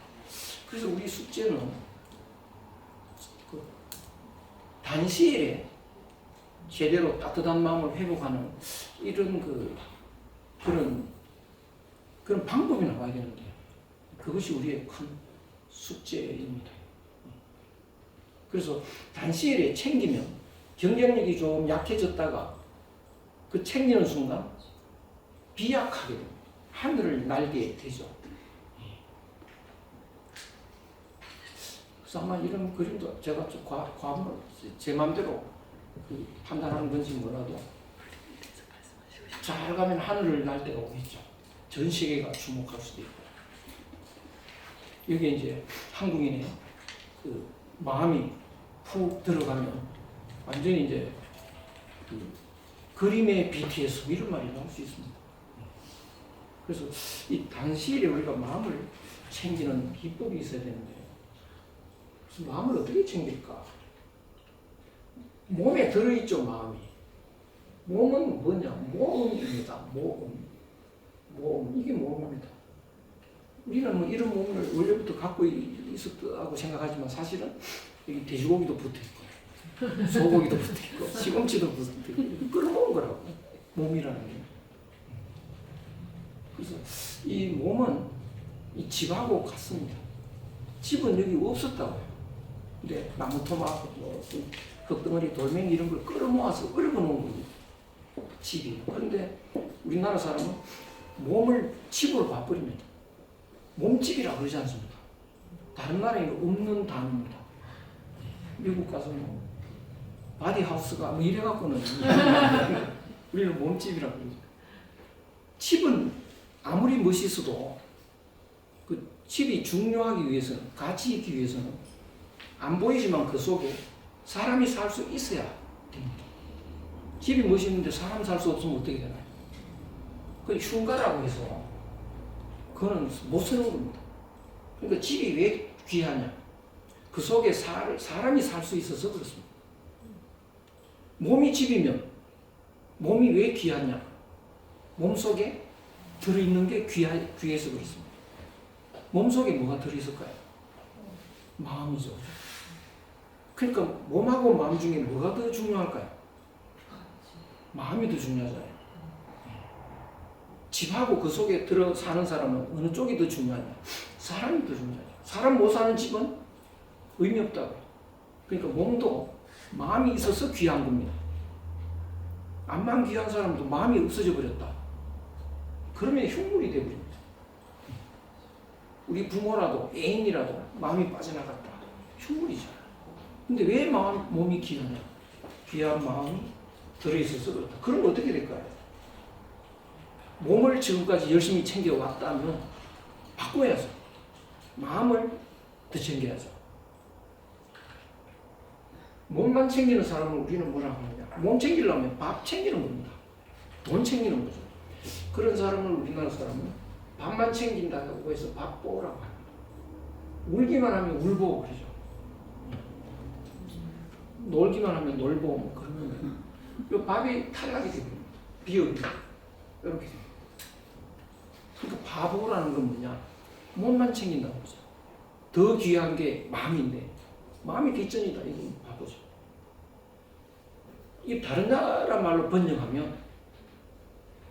그래서 우리 숙제는 그 단시일에 제대로 따뜻한 마음을 회복하는 이런 그런 방법이 나와야 되는데 그것이 우리의 큰 숙제입니다. 그래서 단시일에 챙기면 경쟁력이 좀 약해졌다가 그 챙기는 순간 비약하게 됩니다. 하늘을 날게 되죠. 그래서 아마 이런 그림도 제가 좀 제 마음대로 판단하는 건지 몰라도 잘 가면 하늘을 날 때가 오겠죠. 전 세계가 주목할 수도 있고. 여기에 이제 한국인의 그 마음이 푹 들어가면 완전히 이제 그 그림의 BTS 이런 말이 나올 수 있습니다. 그래서 이 단시일에 우리가 마음을 챙기는 비법이 있어야 되는데, 그래서 마음을 어떻게 챙길까? 몸에 들어있죠, 마음이. 몸은 뭐냐? 모음입니다. 모음. 이게 모음입니다. 우리는 뭐 이런 몸을 원래부터 갖고 있었다고 생각하지만 사실은 여기 돼지고기도 붙어있고 소고기도 붙어있고 시금치도 붙어있고 끌어모은 거라고, 몸이라는 게. 그래서 이 몸은 이 집하고 같습니다. 집은 여기 없었다고요. 근데 나무 토막, 뭐 흙덩어리, 돌멩이 이런 걸 끌어모아서 얽어놓은 겁니다. 집이. 그런데 우리나라 사람은 몸을 집으로 봐버립니다. 몸집이라고 그러지 않습니다. 다른 나라에는 없는 단어입니다. 미국 가서 뭐 바디하우스가 뭐 이래갖고는 우리는 몸집이라고 그러죠. 집은 아무리 멋있어도 그 집이 중요하기 위해서는, 가치 있기 위해서는 안 보이지만 그 속에 사람이 살 수 있어야 됩니다. 집이 멋있는데 사람 살 수 없으면 어떻게 되나요? 그 흉가라고 해서 그거는 못 쓰는 겁니다. 그러니까 집이 왜 귀하냐? 그 속에 사람이 살 수 있어서 그렇습니다. 몸이 집이면 몸이 왜 귀하냐? 몸 속에 들어있는 게 귀해서 그렇습니다. 몸 속에 뭐가 들어있을까요? 마음이죠. 그러니까 몸하고 마음 중에 뭐가 더 중요할까요? 마음이 더 중요하잖아요. 집하고 그 속에 들어 사는 사람은 어느 쪽이 더 중요하냐? 사람이 더 중요하죠. 사람 못 사는 집은 의미 없다고요. 그러니까 몸도 마음이 있어서 귀한 겁니다. 암만 귀한 사람도 마음이 없어져 버렸다. 그러면 흉물이 되어버립니다. 우리 부모라도 애인이라도 마음이 빠져나갔다. 흉물이잖아요. 근데 왜 몸이 귀하냐? 귀한 마음이 들어있어서 그렇다. 그럼 어떻게 될까요? 몸을 지금까지 열심히 챙겨왔다면 바꿔야죠. 마음을 더 챙겨야죠. 몸만 챙기는 사람을 우리는 뭐라고 하느냐? 몸 챙기려면 밥 챙기는 겁니다. 돈 챙기는 거죠. 그런 사람을 우리나라 사람은 밥만 챙긴다고 해서 밥 보라고 합니다. 울기만 하면 울보 그러죠. 놀기만 하면 놀보 그러면 이 밥이 탈락이 됩니다. 비어입니다. 이렇게 됩니다. 그러니까 바보라는 건 뭐냐? 몸만 챙긴다는 거죠. 더 귀한 게 마음인데 마음이 뒷전이다. 이건 바보죠. 이 다른 나라 말로 번역하면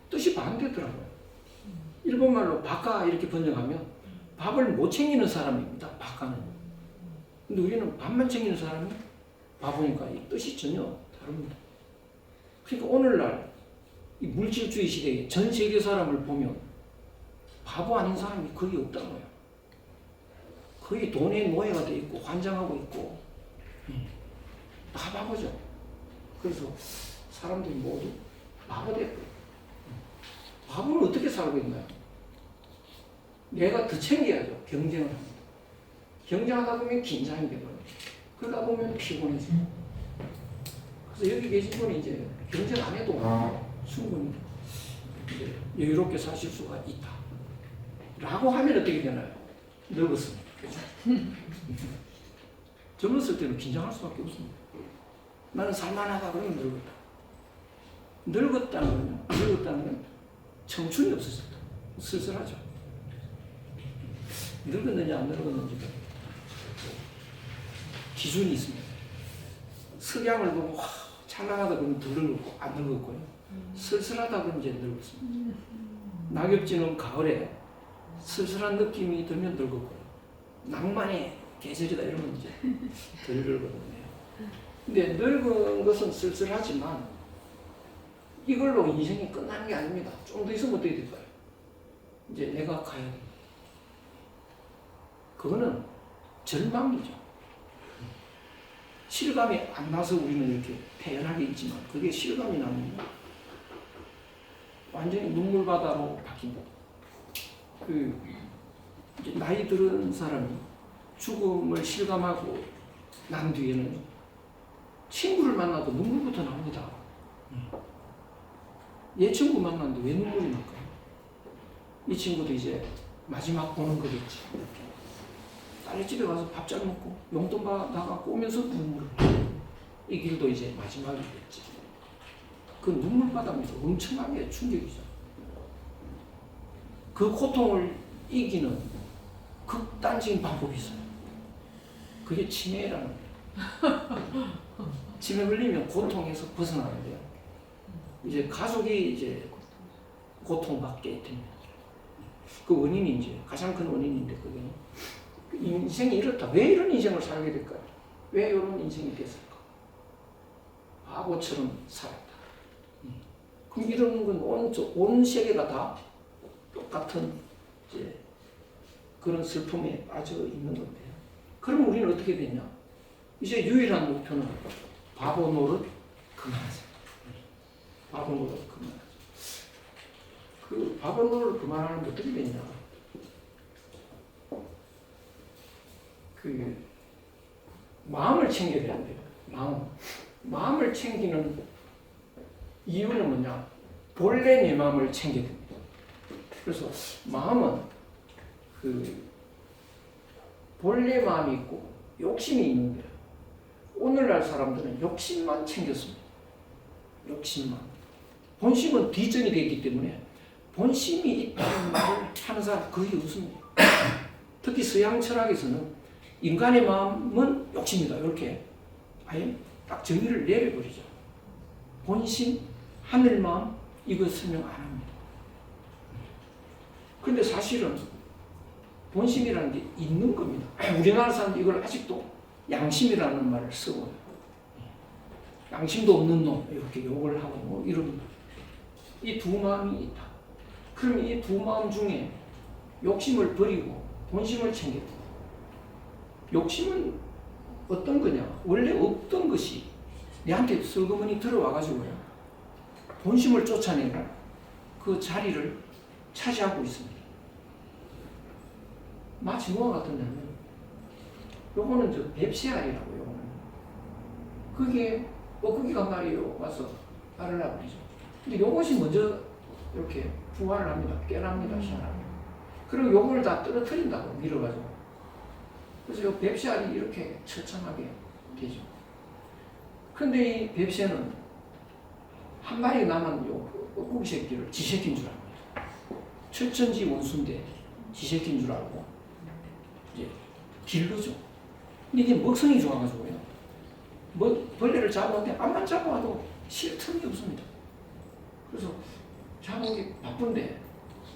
뜻이 반대더라고요. 일본 말로 바카 이렇게 번역하면 밥을 못 챙기는 사람입니다. 바카는. 근데 우리는 밥만 챙기는 사람이 바보니까 이 뜻이 전혀 다릅니다. 그러니까 오늘날 이 물질주의 시대에 전 세계 사람을 보면 바보 아닌 사람이 거의 없다고요. 거의 돈의 노예가 돼 있고 환장하고 있고 다 바보죠. 그래서 사람들이 모두 바보 되고 바보는 어떻게 살고 있나요? 내가 더 챙겨야죠. 경쟁을 합니다. 경쟁하다 보면 긴장이 되고요. 그러다 보면 피곤해져요. 그래서 여기 계신 분이 이제 경쟁 안 해도 충분히 이제 여유롭게 사실 수가 있다. 라고 하면 어떻게 되나요? 늙었습니다. 그렇죠? 젊었을 때는 긴장할 수밖에 없습니다. 나는 살만하다 그러면 늙었다. 늙었다는 건 청춘이 없어졌다. 쓸쓸하죠. 늙었느냐 안 늙었는지 기준이 있습니다. 석양을 보고 와, 찬란하다 그러면 더 늙었고 안 늙었고요. 쓸쓸하다 그러면 이제 늙었습니다. 낙엽 지는 가을에 쓸쓸한 느낌이 들면 늙었고요. 낭만의 계절이다 이러면 이제 덜 늙었거든요. 근데 늙은 것은 쓸쓸하지만 이걸로 인생이 끝나는 게 아닙니다. 좀 더 있으면 어떻게 될까요? 이제 내가 가야 됩니다. 그거는 절망이죠. 실감이 안 나서 우리는 이렇게 태연하게 있지만 그게 실감이 나면 완전히 눈물바다로 바뀝니다. 이제 나이 들은 사람이 죽음을 실감하고 난 뒤에는 친구를 만나도 눈물부터 납니다. 얘 친구 만났는데 왜 눈물이 날까요? 이 친구도 이제 마지막 보는 거겠지. 딸네 집에 가서 밥 잘 먹고 용돈 받아갖고 오면서 눈물을 이 길도 이제 마지막이겠지. 그 눈물바다입니다. 엄청나게 충격이죠. 그 고통을 이기는 극단적인 방법이 있어요. 그게 치매라는 거예요. 치매 걸리면 고통에서 벗어나는데요. 이제 가족이 이제 고통받게 됩니다. 그 원인이 이제 가장 큰 원인인데 그게 인생이 이렇다. 왜 이런 인생을 살게 될까요? 왜 이런 인생이 됐을까? 바보처럼 살았다. 그럼 이런 건 온 세계가 다 똑같은 이제 그런 슬픔에 빠져 있는 건데요. 그럼 우리는 어떻게 되냐? 이제 유일한 목표는 바보 노릇 그만하자. 바보 노릇 그만하자. 그 바보 노릇 그만하는 게 어떻게 되냐? 그 마음을 챙겨야 되는데요. 마음을 챙기는 이유는 뭐냐? 본래 내 마음을 챙겨야 됩니다. 그래서 마음은 그 본래 마음이 있고 욕심이 있는 거예요. 오늘날 사람들은 욕심만 챙겼습니다. 욕심만. 본심은 비전이 되기 때문에 본심이 있다는 말을 하는 사람 거의 없습니다. 특히 서양 철학에서는 인간의 마음은 욕심이다. 이렇게 아예 딱 정의를 내려버리죠. 본심, 하늘마음 이거 설명 안 합니다. 근데 사실은 본심이라는 게 있는 겁니다. 우리나라 사람들이 이걸 아직도 양심이라는 말을 쓰고 양심도 없는 놈 이렇게 욕을 하고 뭐 이런 이 두 마음이 있다. 그럼 이 두 마음 중에 욕심을 버리고 본심을 챙겨야 된다. 욕심은 어떤 거냐? 원래 없던 것이 내한테 슬그머니 들어와가지고요. 본심을 쫓아내는 그 자리를 차지하고 있습니다. 마치 뭐와 같으냐면 요거는 저 뱁새알이라고 요거는 그게 뻐꾸기가 말이요 와서 알을 낳아버리죠. 근데 요것이 먼저 이렇게 부화를 합니다. 깨납니다. 희한합니다. 그리고 요걸 다 떨어뜨린다고 밀어가지고 그래서 요 뱁새알이 이렇게 처참하게 되죠. 근데 이 뱁새는 한 마리 남은 요 뻐꾸기 새끼를 지새끼인 줄 압니다. 철천지 원수인데 지새끼인 줄 알고 이제 길르죠. 근데 이게 먹성이 좋아가지고요. 뭐 벌레를 잡아오는데 암만 잡아와도 쉴 틈이 없습니다. 그래서 잡아오기 바쁜데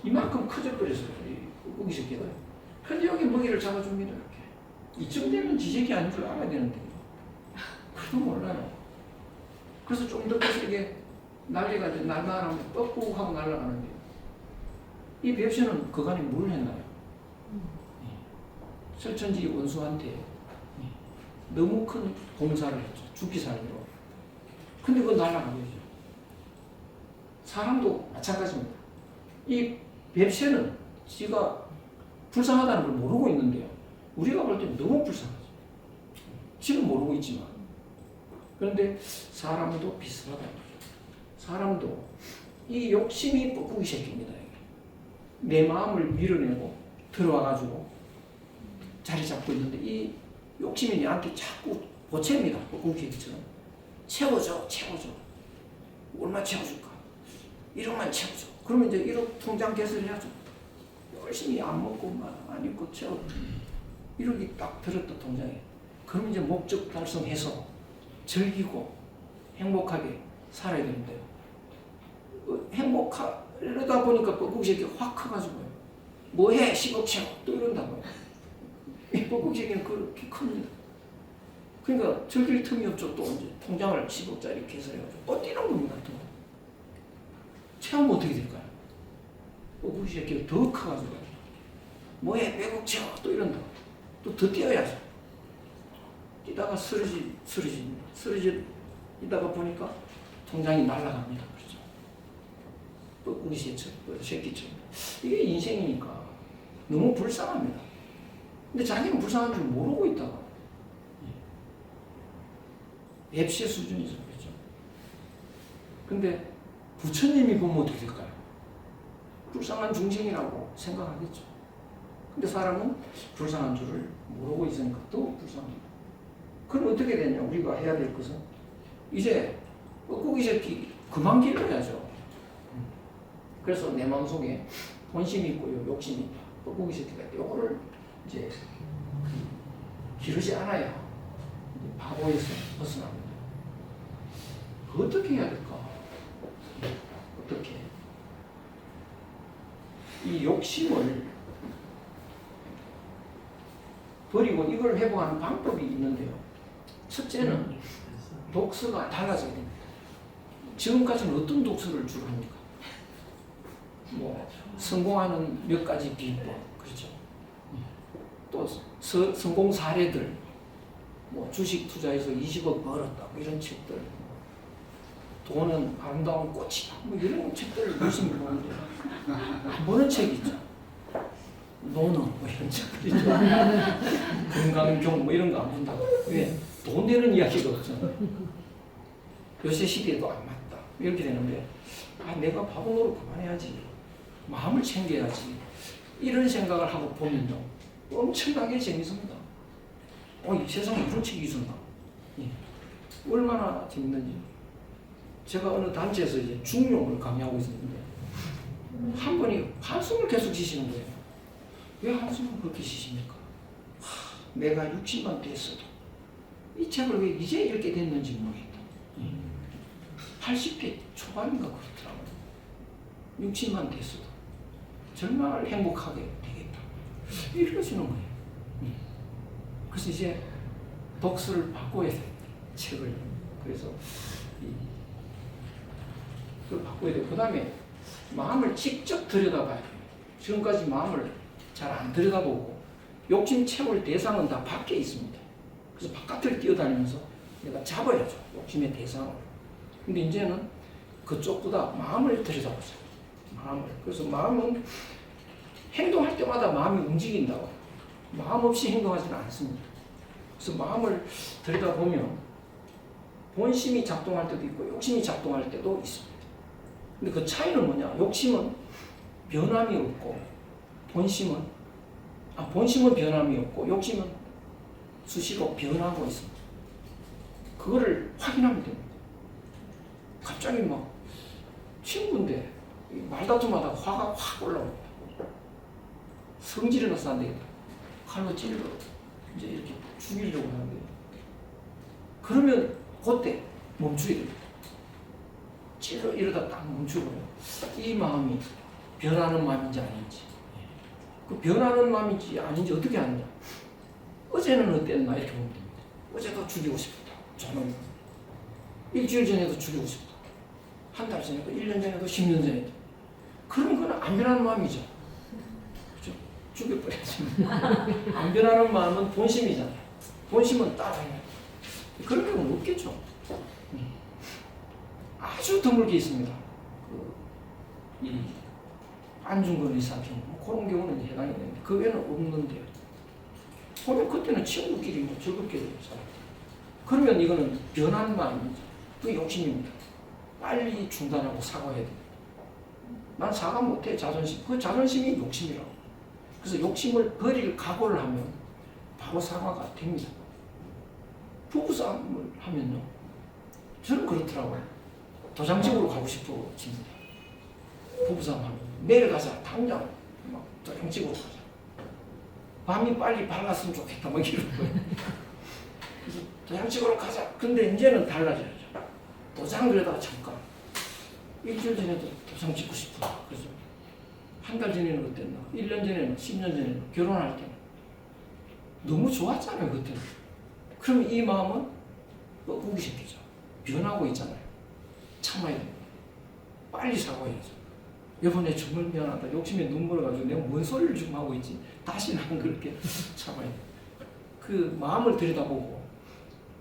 이만큼 커져버렸어요. 이 뻐꾸기 새끼가. 근데 여기 먹이를 잡아줍니다. 이렇게. 이쯤 되면 지새끼 아닌 줄 알아야 되는데 그래도 몰라요. 그래서 좀 더 커서 이게 난리가 이제 날아가면 뻑뻑 하고 날아가는데 이 뱁새는 그간에 뭘 했나요? 철천지 원수한테 너무 큰 봉사를 했죠. 죽기 살기로. 근데 그거 날아가죠. 사람도 마찬가지입니다. 이 뱁새는 지가 불쌍하다는 걸 모르고 있는데요. 우리가 볼 때는 너무 불쌍하죠. 지는 모르고 있지만. 그런데 사람도 비슷하다. 사람도 이 욕심이 뻐꾸기 새끼입니다. 내 마음을 밀어내고 들어와가지고 자리 잡고 있는데 이 욕심이 내한테 자꾸 보채입니다. 뻐꾸기 새끼처럼. 채워줘. 얼마 채워줄까? 1억만 채워줘. 그러면 이제 1억 통장 개설을 해야죠. 열심히 안 먹고 안 입고 채워. 1억이 딱 들었다 통장에. 그럼 이제 목적 달성해서 즐기고 행복하게 살아야 되는데요. 행복하려다 보니까 뻐꾸기 새끼가 확 커가지고요. 뭐해? 10억 채워. 또 이런다고요. 이 뻐꾸기 새끼는 그렇게 큽니다. 그러니까 즐길 틈이 없죠. 또 이제 통장을 10억짜리 개설해가지고 또 뛰는 겁니다. 또. 채우면 어떻게 될까요? 뻐꾸기 새끼가 더 커가지고 뭐해? 100억 채워. 또 이런다고. 또 더 뛰어야죠. 뛰다가 쓰러지다가 보니까 통장이 날아갑니다. 그렇죠? 뻐꾸기 새끼처럼. 이게 인생이니까 너무 불쌍합니다. 근데 자기는 불쌍한 줄 모르고 있다가 뱁새 수준이죠. 그렇죠? 근데 부처님이 보면 어떻게 될까요? 불쌍한 중생이라고 생각하겠죠. 근데 사람은 불쌍한 줄을 모르고 있으니까 또 불쌍합니다. 그럼 어떻게 되냐? 우리가 해야 될 것은 이제 뻐꾸기 새끼 그만 길러야죠. 그래서 내 마음속에 본심이 있고 욕심이 있다. 뻐꾸기 새끼가 요거를 이제 기르지 않아야 바보에서 벗어납니다. 어떻게 해야 될까? 어떻게? 이 욕심을 버리고 이걸 회복하는 방법이 있는데요. 첫째는 독서가 달라져야 됩니다. 지금까지는 어떤 독서를 주로 합니까? 뭐 성공하는 몇 가지 비법, 그렇죠? 또 성공 사례들, 뭐 주식 투자해서 20억 벌었다, 뭐 이런 책들, 돈은 아름다운 꽃이다, 뭐 이런 책들을 열심히 보는데 안 보는 책 있죠. 노너 뭐 이런 책들 있죠. 건강경 뭐 이런 거 안 본다고. 왜? 돈 되는 이야기가 없잖아요. 요새 시대에도 안 맞다. 이렇게 되는데, 아, 내가 바보 노릇 그만해야지. 마음을 챙겨야지. 이런 생각을 하고 보면요. 엄청나게 재밌습니다. 이 세상에 이런 책이 있었나? 예. 얼마나 재밌는지. 제가 어느 단체에서 이제 중용을 강의하고 있었는데, 한 분이 한숨을 계속 쉬시는 거예요. 왜 한숨을 그렇게 쉬십니까? 내가 60만 됐어도 이 책을 왜 이제 읽게 됐는지 모르겠다. 80대 초반인가 그렇더라고요. 60만 됐어도 정말 행복하게 되겠다. 이러시는 거예요. 그래서 이제 독서를 바꿔야 돼. 책을. 그래서 그걸 바꿔야 돼. 그 다음에 마음을 직접 들여다봐야 돼요. 지금까지 마음을 잘 안 들여다보고 욕심 채울 대상은 다 밖에 있습니다. 그래서 바깥을 뛰어다니면서 내가 잡아야죠. 욕심의 대상을. 근데 이제는 그쪽보다 마음을 들여다보자. 마음을. 그래서 마음은 행동할 때마다 마음이 움직인다고. 마음 없이 행동하지는 않습니다. 그래서 마음을 들여다보면 본심이 작동할 때도 있고 욕심이 작동할 때도 있습니다. 근데 그 차이는 뭐냐? 욕심은 변함이 없고 본심은 변함이 없고 욕심은 수시로 변하고 있습니다. 그거를 확인하면 됩니다. 갑자기 막 친구인데 말다툼하다 화가 확 올라옵니다. 성질이 나서 안 되겠다. 칼로 찔러 이제 이렇게 죽이려고 하는데, 그러면 그때 멈추게 됩니다. 찔러 이러다 딱 멈추고요. 이 마음이 변하는 마음인지 아닌지, 그 변하는 마음인지 아닌지 어떻게 아느냐? 어제는 어땠나 이렇게 보면 됩니다. 어제도 죽이고 싶다. 저는 일주일 전에도 죽이고 싶다. 한 달 전에도 1년 전에도 10년 전에도. 그런 건 안 변하는 마음이죠. 그렇죠? 죽여버려야지. 안 변하는 마음은 본심이잖아요. 본심은 따라해요. 그런 경우는 없겠죠. 아주 드물게 있습니다. 이 안중근 의사 경우 그런 경우는 해당이 되는데 그 외에는 없는데요. 보면 그때는 친구끼리 뭐 즐겁게 살아요. 그러면 이거는 변한 마음이죠. 그 욕심입니다. 빨리 중단하고 사과해야 됩니다. 난 사과 못해. 자존심. 그 자존심이 욕심이라고. 그래서 욕심을 버릴 각오를 하면 바로 사과가 됩니다. 부부싸움을 하면요. 저는 그렇더라고요. 도장집으로 가고 싶어집니다. 부부싸움 하면 내려가자. 당장 막 도장집으로 가자. 밤이 빨리 밝았으면 좋겠다. 막 이런 거예요. 그래서 도장집으로 가자. 근데 이제는 달라져야죠. 도장 그려다가 잠깐. 일주일 전에도 도장 찍고 싶어. 그래서 한 달 전에는 어땠나? 1년 전에는, 10년 전에는, 결혼할 때는. 너무 좋았잖아요, 그때는. 그럼 이 마음은 뻐꾸기 시키죠. 변하고 있잖아요. 참아야 됩니다. 빨리 사과해야죠. 여보, 내 정말 미안하다. 욕심에 눈물을 가지고 내가 뭔 소리를 지금 하고 있지? 다시는 안 그렇게 참아야 돼요. 그 마음을 들여다보고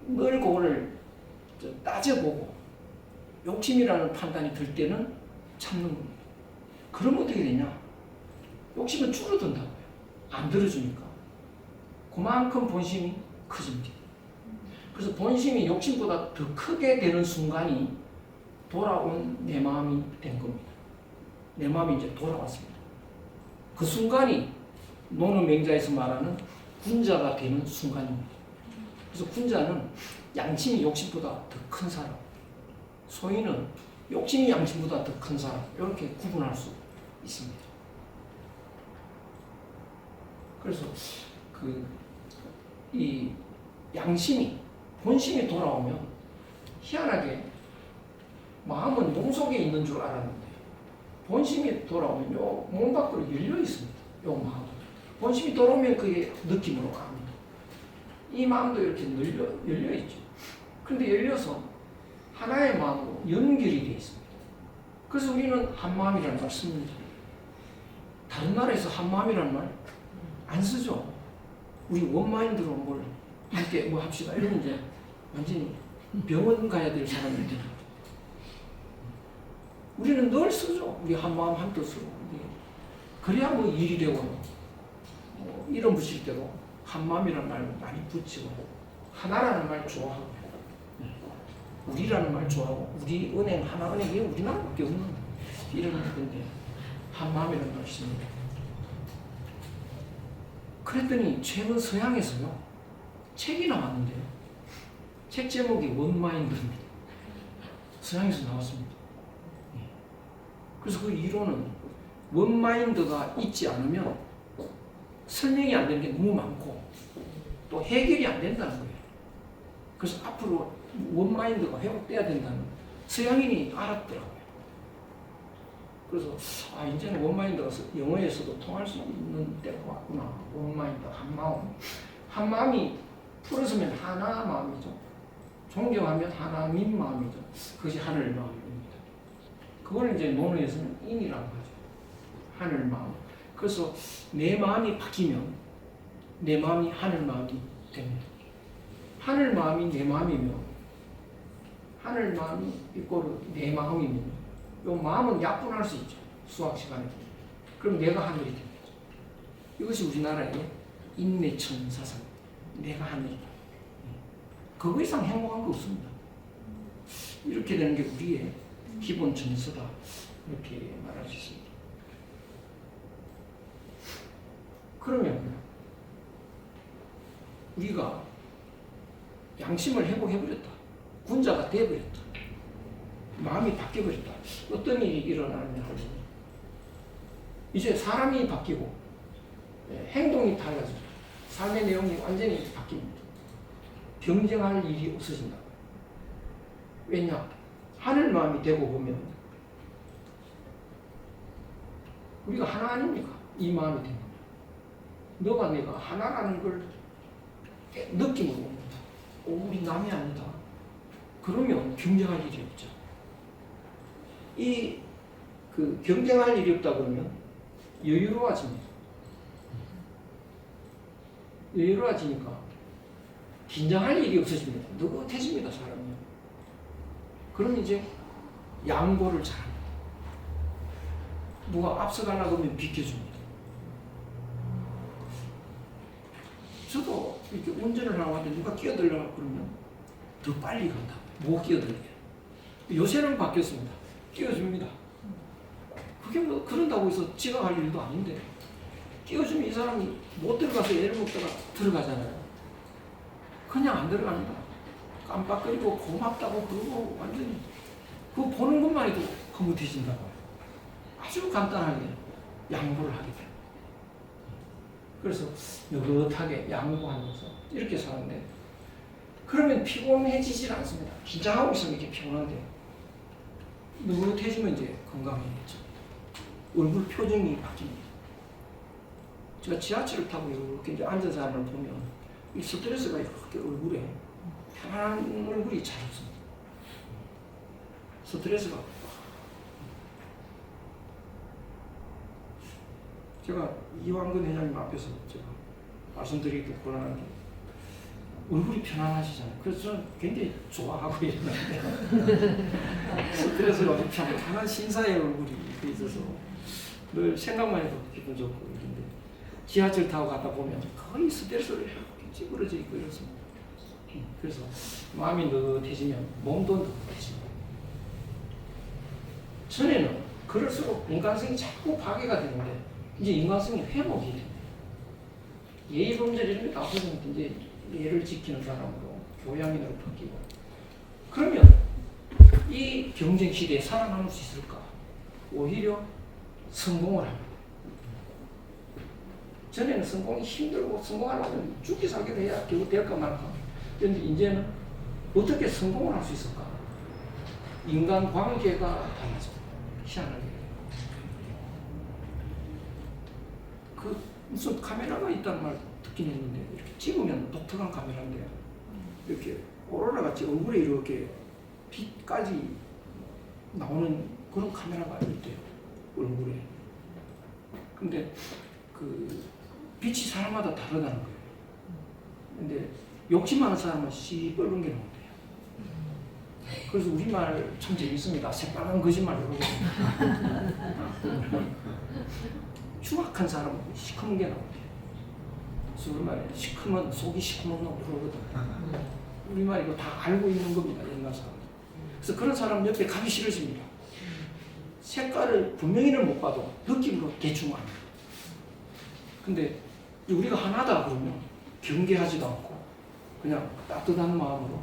늘 그거를 따져보고 욕심이라는 판단이 들 때는 참는 겁니다. 그러면 어떻게 되냐? 욕심은 줄어든다고요. 안 들어주니까. 그만큼 본심이 커집니다. 그래서 본심이 욕심보다 더 크게 되는 순간이 돌아온 내 마음이 된 겁니다. 내 마음이 이제 돌아왔습니다. 그 순간이 노는 맹자에서 말하는 군자가 되는 순간입니다. 그래서 군자는 양심이 욕심보다 더 큰 사람, 소인은 욕심이 양심보다 더 큰 사람, 이렇게 구분할 수 있습니다. 그래서 이 양심이, 본심이 돌아오면 희한하게 마음은 몸속에 있는 줄 알았는데 본심이 돌아오면 요 몸 밖으로 열려 있습니다. 요 마음. 본심이 돌아오면 그게 느낌으로 갑니다. 이 마음도 이렇게 열려 있죠. 그런데 열려서 하나의 마음으로 연결이 되어 있습니다. 그래서 우리는 한 마음이라는 말 씁니다. 다른 나라에서 한 마음이라는 말 안 쓰죠. 우리 원마인드로 뭘 함께 뭐 합시다 이러면 이제 완전히 병원 가야 될 사람들이. 우리는 늘 쓰죠. 우리 한 마음 한 뜻으로. 그래야 뭐 일이 되고 이름 붙일 때도 한 마음이라는 말 많이 붙이고 하나라는 말 좋아하고 우리라는 말 좋아하고 우리 은행 하나 은행이 우리나라밖에 없는 이런 건데 한 마음이라는 말 씁니다. 그랬더니 최근 서양에서요 책이 나왔는데요. 책 제목이 원마인드입니다. 서양에서 나왔습니다. 그래서 그 이론은 원마인드가 있지 않으면 설명이 안 되는 게 너무 많고 또 해결이 안 된다는 거예요. 그래서 앞으로 원마인드가 회복돼야 된다는 서양인이 알았더라고요. 그래서 이제는 원마인드가 영어에서도 통할 수 있는 때가 왔구나. 원마인드, 한마음. 한마음이 풀어서면 하나 마음이죠. 존경하면 하나님 마음이죠. 그것이 하늘 마음입니다. 그걸 이제 논어에서는 인이라고 하죠. 하늘 마음. 그래서 내 마음이 바뀌면 내 마음이 하늘 마음이 됩니다. 하늘 마음이 내 마음이면 하늘 마음이 이꼬르 내 마음이면 이 마음은 약분할 수 있죠. 수학 시간에. 그럼 내가 하늘이 됩니다. 이것이 우리나라의 인내천 사상. 내가 하늘이다. 그거 이상 행복한 거 없습니다. 이렇게 되는 게 우리의 기본 정서다. 이렇게 말할 수 있습니다. 그러면 우리가 양심을 회복해버렸다. 군자가 돼버렸다. 마음이 바뀌어버렸다. 어떤 일이 일어나느냐 하면 이제 사람이 바뀌고 행동이 달라집니다. 삶의 내용이 완전히 바뀝니다. 경쟁할 일이 없어진다. 왜냐? 하늘 마음이 되고 보면 우리가 하나 아닙니까? 이 마음이 됩니다. 너가 내가 하나라는 걸 느낌으로 옵니다. 우리 남이 아니다. 그러면 경쟁할 일이 없죠. 그 경쟁할 일이 없다 그러면 여유로워집니다. 여유로워지니까 긴장할 일이 없어집니다. 느긋해집니다, 사람이. 그럼 이제 양보를 잘합니다. 누가 앞서가려고 하면 비켜줍니다. 저도 이렇게 운전을 하고 왔는데 누가 끼어들려고 그러면 더 빨리 간다. 못 끼어들게. 요새는 바뀌었습니다. 끼워줍니다. 그게 뭐 그런다고 해서 지각할 일도 아닌데 끼워주면 이 사람이 못 들어가서 애를 먹다가 들어가잖아요. 그냥 안 들어갑니다. 깜빡거리고 고맙다고 그러고 완전히 그거 보는 것만 해도 흐뭇해진다고요. 아주 간단하게 양보를 하게 돼요. 그래서 느긋하게 양보하면서 이렇게 사는데 그러면 피곤해지질 않습니다. 긴장하고 있으면 이렇게 피곤한데 느긋해지면 이제 건강해지죠. 얼굴 표정이 바뀝니다. 제가 지하철을 타고 이렇게 이제 앉은 사람을 보면 이 스트레스가 이렇게 얼굴에 편안한 얼굴이 잘 없습니다. 스트레스가 제가 이완근 회장님 앞에서 제가 말씀드리기 곤란한데 얼굴이 편안하시잖아요. 그래서 저는 굉장히 좋아하고 있는데 스트레스가 없이 편안한 신사의 얼굴이 있어서 늘 생각만 해도 기분 좋고 이런데 지하철 타고 가다 보면 거의 스트레스를 찌그러져 있고 이렇습니다. 그래서 마음이 느긋해지면 몸도 느긋해집니다. 전에는 그럴수록 인간성이 자꾸 파괴가 되는데 이제 인간성이 회복이 됩니다. 예의범절 이런 게 다 없어지니까 이제 예를 지키는 사람으로 교양인으로 바뀌고 그러면 이 경쟁 시대에 살아남을 수 있을까? 오히려 성공을 합니다. 전에는 성공이 힘들고 성공하려면 죽기 살기를 해야 결국 될까 말까. 그런데 이제는 어떻게 성공을 할 수 있을까? 인간 관계가 달라져. 희한하게. 무슨 카메라가 있다는 말 듣기 있긴 했는데 이렇게 찍으면 독특한 카메라인데 이렇게 오로라 같이 얼굴에 이렇게 빛까지 나오는 그런 카메라가 있대요. 얼굴에. 근데 그 빛이 사람마다 다르다는 거예요. 근데 욕심 많은 사람은 시뻘건 게 나온대요. 그래서 우리말 참 재밌습니다. 새빨간 거짓말 이러거든요. 흉악한 사람은 시커먼 게 나온대요. 그래서 우리말에 시커먼 속이 시커먼 놈 그러거든. 우리말 이거 다 알고 있는 겁니다. 옛날 사람. 그래서 그런 사람 옆에 가기 싫으십니다. 색깔을 분명히는 못 봐도 느낌으로 대충 압니다. 근데 우리가 하나다 그러면 경계하지도 않고 그냥 따뜻한 마음으로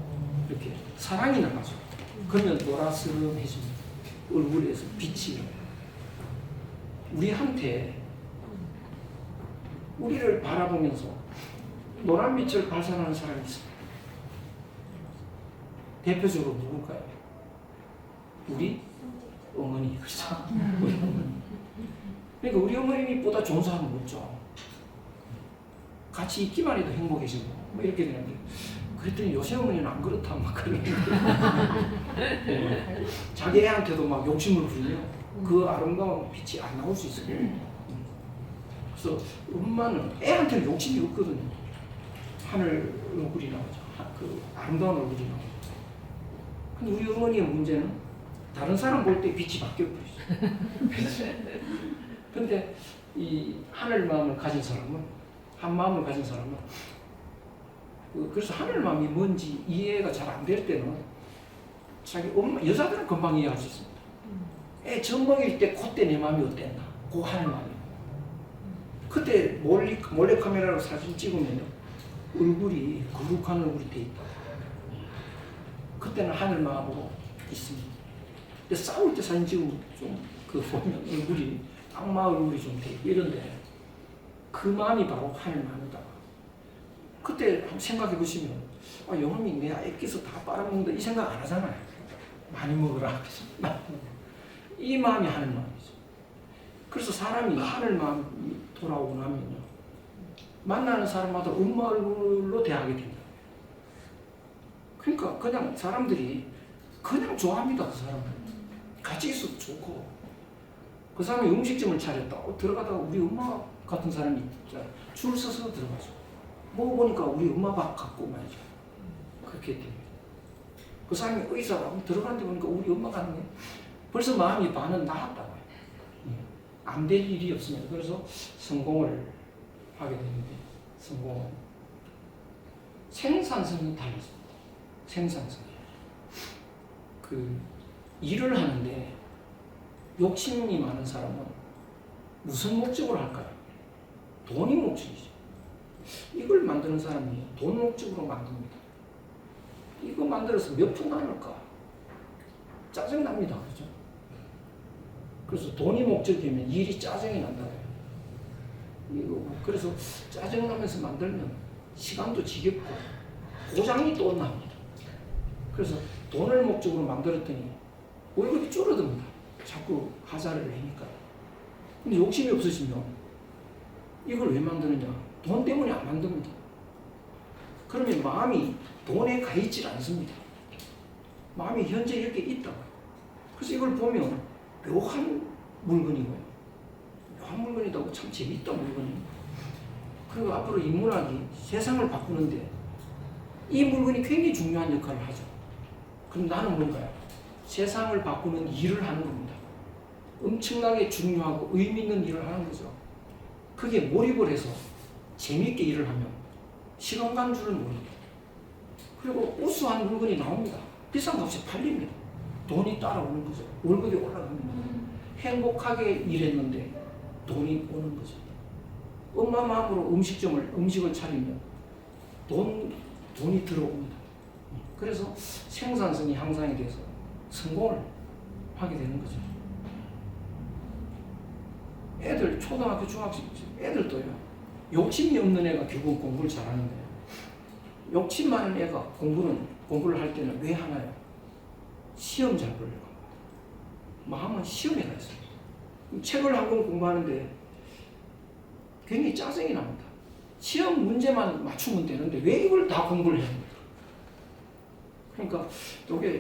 이렇게 사랑이 나가죠. 그러면 노라스름해집니다. 얼굴에서 빛이 우리한테 우리를 바라보면서 노란 빛을 발산하는 사람이 있습니다. 대표적으로 누굴까요? 우리 어머니. 그렇죠? 우리 어머니. 그러니까 우리 어머니보다 좋은 사람은 없죠. 같이 있기만 해도 행복해지고 뭐 이렇게 되는데 그랬더니 요새 어머니는 안 그렇다 막 그러는데 자기 애한테도 막 욕심을 부리며 그 아름다운 빛이 안 나올 수 있어요. 그래서 엄마는 애한테는 욕심이 없거든요. 하늘 얼굴이 나오죠. 그 아름다운 얼굴이 나오죠. 근데 우리 어머니의 문제는 다른 사람 볼 때 빛이 바뀌어버리죠. 근데 이 하늘 마음을 가진 사람은 한 마음을 가진 사람은 그래서 하늘 마음이 뭔지 이해가 잘 안 될 때는 자기 엄마 여자들은 금방 이해할 수 있습니다. 애 젖먹일 때 그때 내 마음이 어땠나 그 하늘 마음이 그때 몰래 카메라로 사진 찍으면 얼굴이 거룩한 얼굴이 돼 있다. 그때는 하늘 마음으로 있습니다. 근데 싸울 때 사진 찍으면 좀 그 보면 얼굴이 악마 얼굴이 좀 돼 있고 이런데 그 마음이 바로 하늘 마음이다. 그때 한번 생각해 보시면 영혼이 내 애기서 다 빨아먹는다 이 생각 안 하잖아요. 많이 먹으라. 이 마음이 하늘 마음이죠. 그래서 사람이 하늘 마음이 돌아오고 나면요. 만나는 사람마다 엄마 얼굴로 대하게 된다. 그러니까 그냥 사람들이 그냥 좋아합니다. 그 사람을. 같이 있어도 좋고 그 사람이 음식점을 차렸다. 들어가다가 우리 엄마 같은 사람이 있잖아요. 줄 서서 들어가죠. 먹어보니까 우리 엄마 밥 같고 말이죠. 그렇게 됩니다. 그 사람이 의사라고 들어가는데 보니까 우리 엄마 같네. 벌써 마음이 반은 나았다고요. 안 될 일이 없습니다. 그래서 성공을 하게 되는데 성공은 생산성이 달라집니다. 생산성이. 그 일을 하는데 욕심이 많은 사람은 무슨 목적으로 할까요? 돈이 목적이죠. 이걸 만드는 사람이 돈 목적으로 만듭니다. 이거 만들어서 몇 푼 남을까? 짜증납니다. 그죠? 그래서 돈이 목적이면 일이 짜증이 난다고요. 그래서 짜증나면서 만들면 시간도 지겹고 고장이 또 납니다. 그래서 돈을 목적으로 만들었더니 월급이 줄어듭니다. 자꾸 하자를 내니까. 근데 욕심이 없으시면 이걸 왜 만드느냐? 돈 때문에 안 만듭니다. 그러면 마음이 돈에 가 있질 않습니다. 마음이 현재 이렇게 있다고요. 그래서 이걸 보면 묘한 물건이고요. 묘한 물건이라고 참 재밌던 물건이에요. 그리고 앞으로 인문학이 세상을 바꾸는데 이 물건이 굉장히 중요한 역할을 하죠. 그럼 나는 뭔가요? 세상을 바꾸는 일을 하는 겁니다. 엄청나게 중요하고 의미 있는 일을 하는 거죠. 그게 몰입을 해서 재미있게 일을 하면 시간 가는 줄을 모릅니다. 그리고 우수한 물건이 나옵니다. 비싼 값에 팔립니다. 돈이 따라오는 거죠. 월급이 올라갑니다. 행복하게 일했는데 돈이 오는 거죠. 엄마 마음으로 음식을 차리면 돈이 들어옵니다. 그래서 생산성이 향상이 돼서 성공을 하게 되는 거죠. 애들 초등학교 중학생 애들도요. 욕심이 없는 애가 결국 공부를 잘하는 거예요. 욕심 많은 애가 공부를 할 때는 왜 하나요? 시험 잘 보려고. 마음은 시험에 가 있어요. 책을 한 권 공부하는데 굉장히 짜증이 납니다. 시험 문제만 맞추면 되는데 왜 이걸 다 공부를 해야 됩니까? 그러니까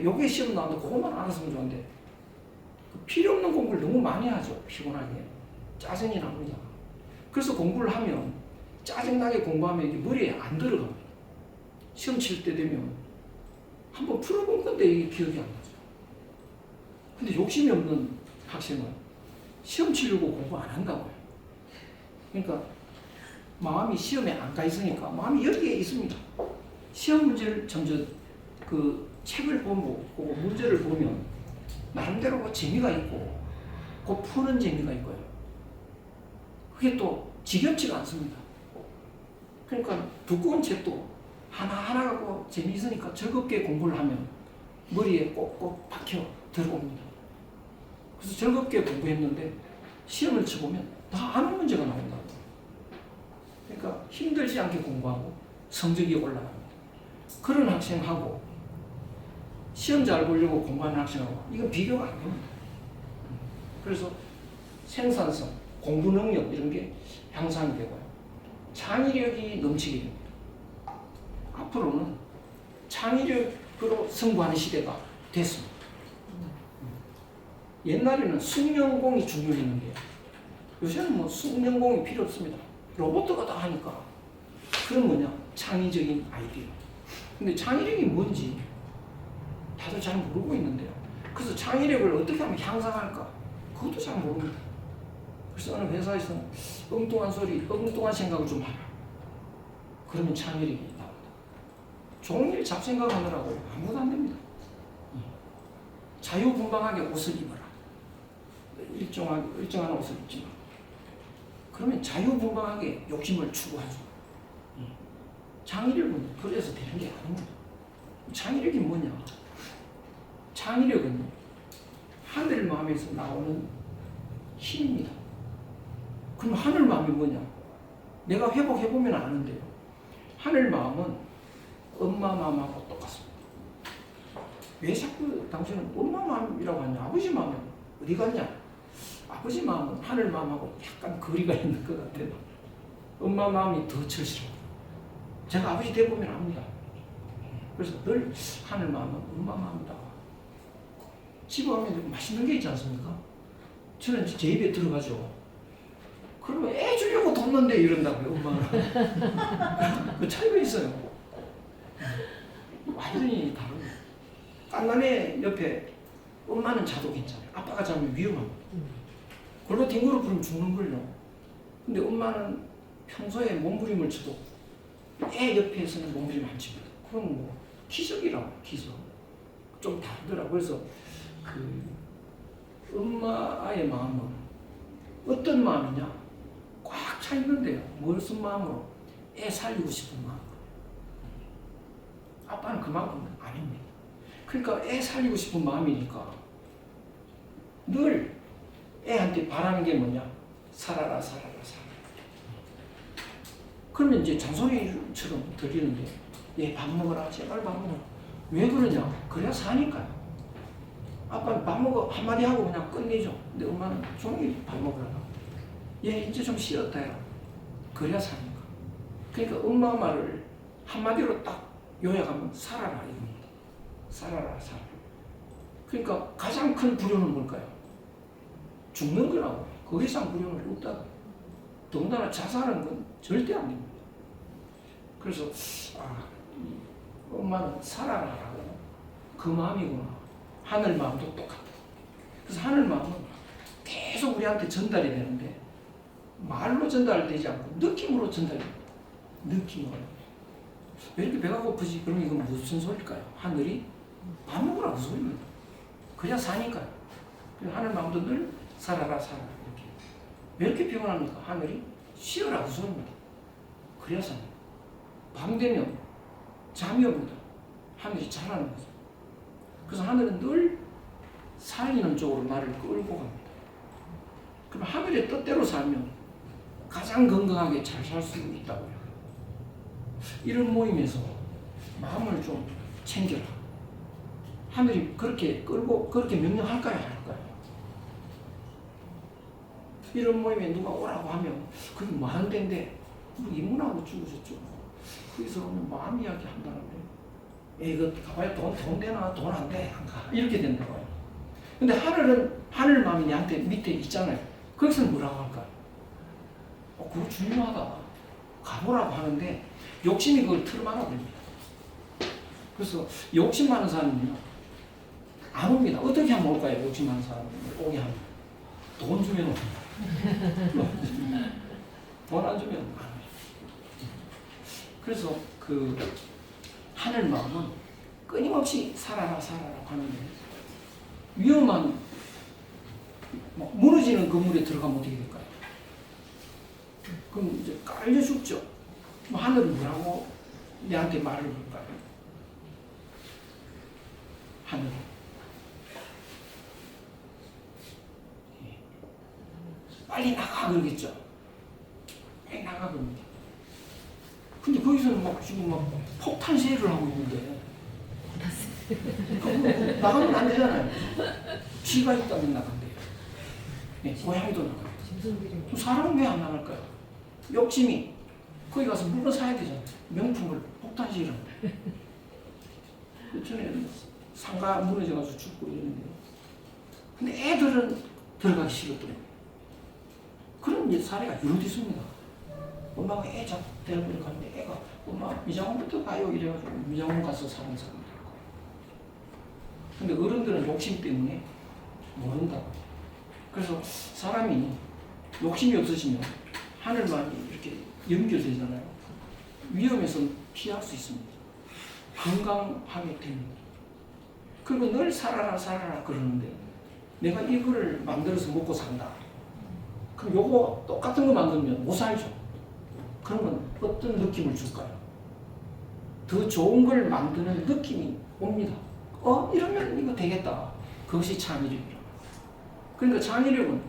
요게 시험 나오는데 그것만 알았으면 좋은데 그 필요 없는 공부를 너무 많이 하죠. 피곤하게. 짜증이 납니다. 그래서 공부를 하면 짜증나게 공부하면 이게 머리에 안 들어갑니다. 시험 칠 때 되면 한번 풀어본 건데 이게 기억이 안 나죠. 근데 욕심이 없는 학생은 시험 치려고 공부 안 한다고요. 그러니까 마음이 시험에 안 가 있으니까 마음이 여기에 있습니다. 시험 문제를 그 책을 보고 문제를 보면 나름대로 그 재미가 있고 그 푸는 재미가 있고요. 그게 또 지겹지가 않습니다. 그러니까 두꺼운 책도 하나하나가 그 재미있으니까 즐겁게 공부를 하면 머리에 꼭꼭 박혀 들어옵니다. 그래서 즐겁게 공부했는데 시험을 쳐보면 다 아는 문제가 나온다고. 그러니까 힘들지 않게 공부하고 성적이 올라갑니다. 그런 학생하고 시험 잘 보려고 공부하는 학생하고 이건 비교가 안 됩니다. 그래서 생산성, 공부 능력 이런 게 향상이 되고요. 창의력이 넘치게 됩니다. 앞으로는 창의력으로 승부하는 시대가 됐습니다. 옛날에는 숙련공이 중요했는데 요새는 뭐 숙련공이 필요 없습니다. 로봇가 다 하니까. 그건 뭐냐? 창의적인 아이디어. 근데 창의력이 뭔지 다들 잘 모르고 있는데요. 그래서 창의력을 어떻게 하면 향상할까? 그것도 잘 모릅니다. 그래서 어느 회사에서는 엉뚱한 소리, 엉뚱한 생각을 좀 하라. 그러면 창의력이 나옵니다. 종일 잡생각하느라고 아무것도 안 됩니다. 자유분방하게 옷을 입어라. 일정한 옷을 입지 마. 그러면 자유분방하게 욕심을 추구하죠. 창의력은 그래서 되는 게 아닙니다. 창의력이 뭐냐? 창의력은 하늘 마음에서 나오는 힘입니다. 그럼 하늘 마음이 뭐냐? 내가 회복해보면 아는데요. 하늘 마음은 엄마 마음하고 똑같습니다. 왜 자꾸 당신은 엄마 마음이라고 하냐? 아버지 마음은 어디 갔냐? 아버지 마음은 하늘 마음하고 약간 거리가 있는 것 같아요. 엄마 마음이 더 절실합니다. 제가 아버지 돼보면 압니다. 그래서 늘 하늘 마음은 엄마 마음이다. 집에 가면 맛있는 게 있지 않습니까? 저는 제 입에 들어가죠. 그러면 애 주려고 돈 넣는데 이런다고요, 엄마는. 그 차이가 있어요. 완전히 다릅니다. 깐난애 옆에 엄마는 자도 괜찮아요. 아빠가 자면 위험합니다. 골로 뒹굴어 부르면 죽는걸요. 근데 엄마는 평소에 몸부림을 쳐도 애 옆에서는 몸부림 안 칩니다. 그건 뭐 기적이라고, 기적. 좀 다르더라고요. 그래서 그 엄마의 마음은 어떤 마음이냐? 꽉 차 있는데요. 무슨 마음으로? 애 살리고 싶은 마음. 아빠는 그만큼은 아닙니다. 그러니까 애 살리고 싶은 마음이니까 늘 애한테 바라는 게 뭐냐? 살아라, 살아라, 살아라. 그러면 이제 잔소리처럼 들리는데 얘 밥 먹어라, 제발 밥 먹어라. 왜 그러냐? 그래야 사니까요. 아빠는 밥 먹어 한마디 하고 그냥 끝내죠. 근데 엄마는 종일 밥 먹으라고. 얘 이제 좀 쉬었다 해라. 그래야 사니까. 그러니까 엄마 말을 한마디로 딱 요약하면 살아라 이겁니다. 살아라, 살아라. 그러니까 가장 큰 불효는 뭘까요? 죽는 거라고. 그 이상 불효는 없다고. 더군다나 자살하는 건 절대 안 됩니다. 그래서 엄마는 살아라라고. 그 마음이구나. 하늘 마음도 똑같다. 그래서 하늘 마음은 계속 우리한테 전달이 되는데 말로 전달되지 않고 느낌으로 전달됩니다. 느낌으로. 왜 이렇게 배가 고프지? 그럼 이건 무슨 소리일까요? 하늘이 밥 먹으라고 소리입니다. 그래야 사니까요. 하늘 마음도 늘 살아라, 살아라. 이렇게. 왜 이렇게 피곤합니까? 하늘이 쉬어라고 소리입니다. 그래야 삽니다. 밤 되면 잠이 옵니다. 하늘이 자라는 거죠. 그래서 하늘은 늘 살리는 쪽으로 나를 끌고 갑니다. 그럼 하늘의 뜻대로 살면 가장 건강하게 잘 살 수 있다고요. 이런 모임에서 마음을 좀 챙겨라. 하늘이 그렇게 끌고 그렇게 명령할까요? 안 할까요? 이런 모임에 누가 오라고 하면 그게 뭐 하는 데인데 이문하고 죽으셨죠. 거기서 마음 이야기 한다는데 이거 가봐야 돈 되나 돈 안 돼. 안 가. 이렇게 된다고요. 근데 하늘 마음이 내한테 밑에 있잖아요. 거기서는 뭐라고 할까요? 그거 중요하다. 가보라고 하는데 욕심이 그걸 틀어막아버립니다. 그래서 욕심 많은 사람은요 안 옵니다. 어떻게 하면 올까요? 욕심 많은 사람은 오게 하면 돈 주면 옵니다. 돈 안 주면 안 옵니다. 그래서 그 하늘 마음은 끊임없이 살아라 하는데 위험한 무너지는 건물에 들어가면 어떻게 될까요? 그럼 이제 깔려 죽죠. 하늘은 뭐라고 내한테 말을 할까요? 하늘은 빨리 나가 그러겠죠. 빨리 나가 그럽니다. 근데 거기서는 지금 폭탄 시위를 하고 있는데 나가면 안 되잖아요. 쥐가 있다면 나간대요. 네, 고양이도 나가요. 사람은 왜 안 나갈까요? 욕심이 거기 가서 물건 사야 되잖아요. 명품을 폭탄 시위를 합니다. 전에 상가 무너져가지고 죽고 이러는데요. 근데 애들은 들어가기 싫었더라고요. 그런 사례가 여러 있습니다. 엄마가 애 잡고 데리고 가는데 애가 엄마 미장원부터 가요 이래가지고 미장원 가서 사는 사람들 있고. 근데 어른들은 욕심 때문에 모른다고. 그래서 사람이 욕심이 없으시면 하늘만이 이렇게 연결되잖아요. 위험에서 피할 수 있습니다. 건강하게 됩니다. 그리고 늘 살아라 그러는데 내가 이거를 만들어서 먹고 산다. 그럼 요거 똑같은 거 만들면 못 살죠. 그러면 어떤 느낌을 줄까요? 더 좋은 걸 만드는 느낌이 옵니다. 이러면 이거 되겠다. 그것이 창의력이라. 그러니까 창의력은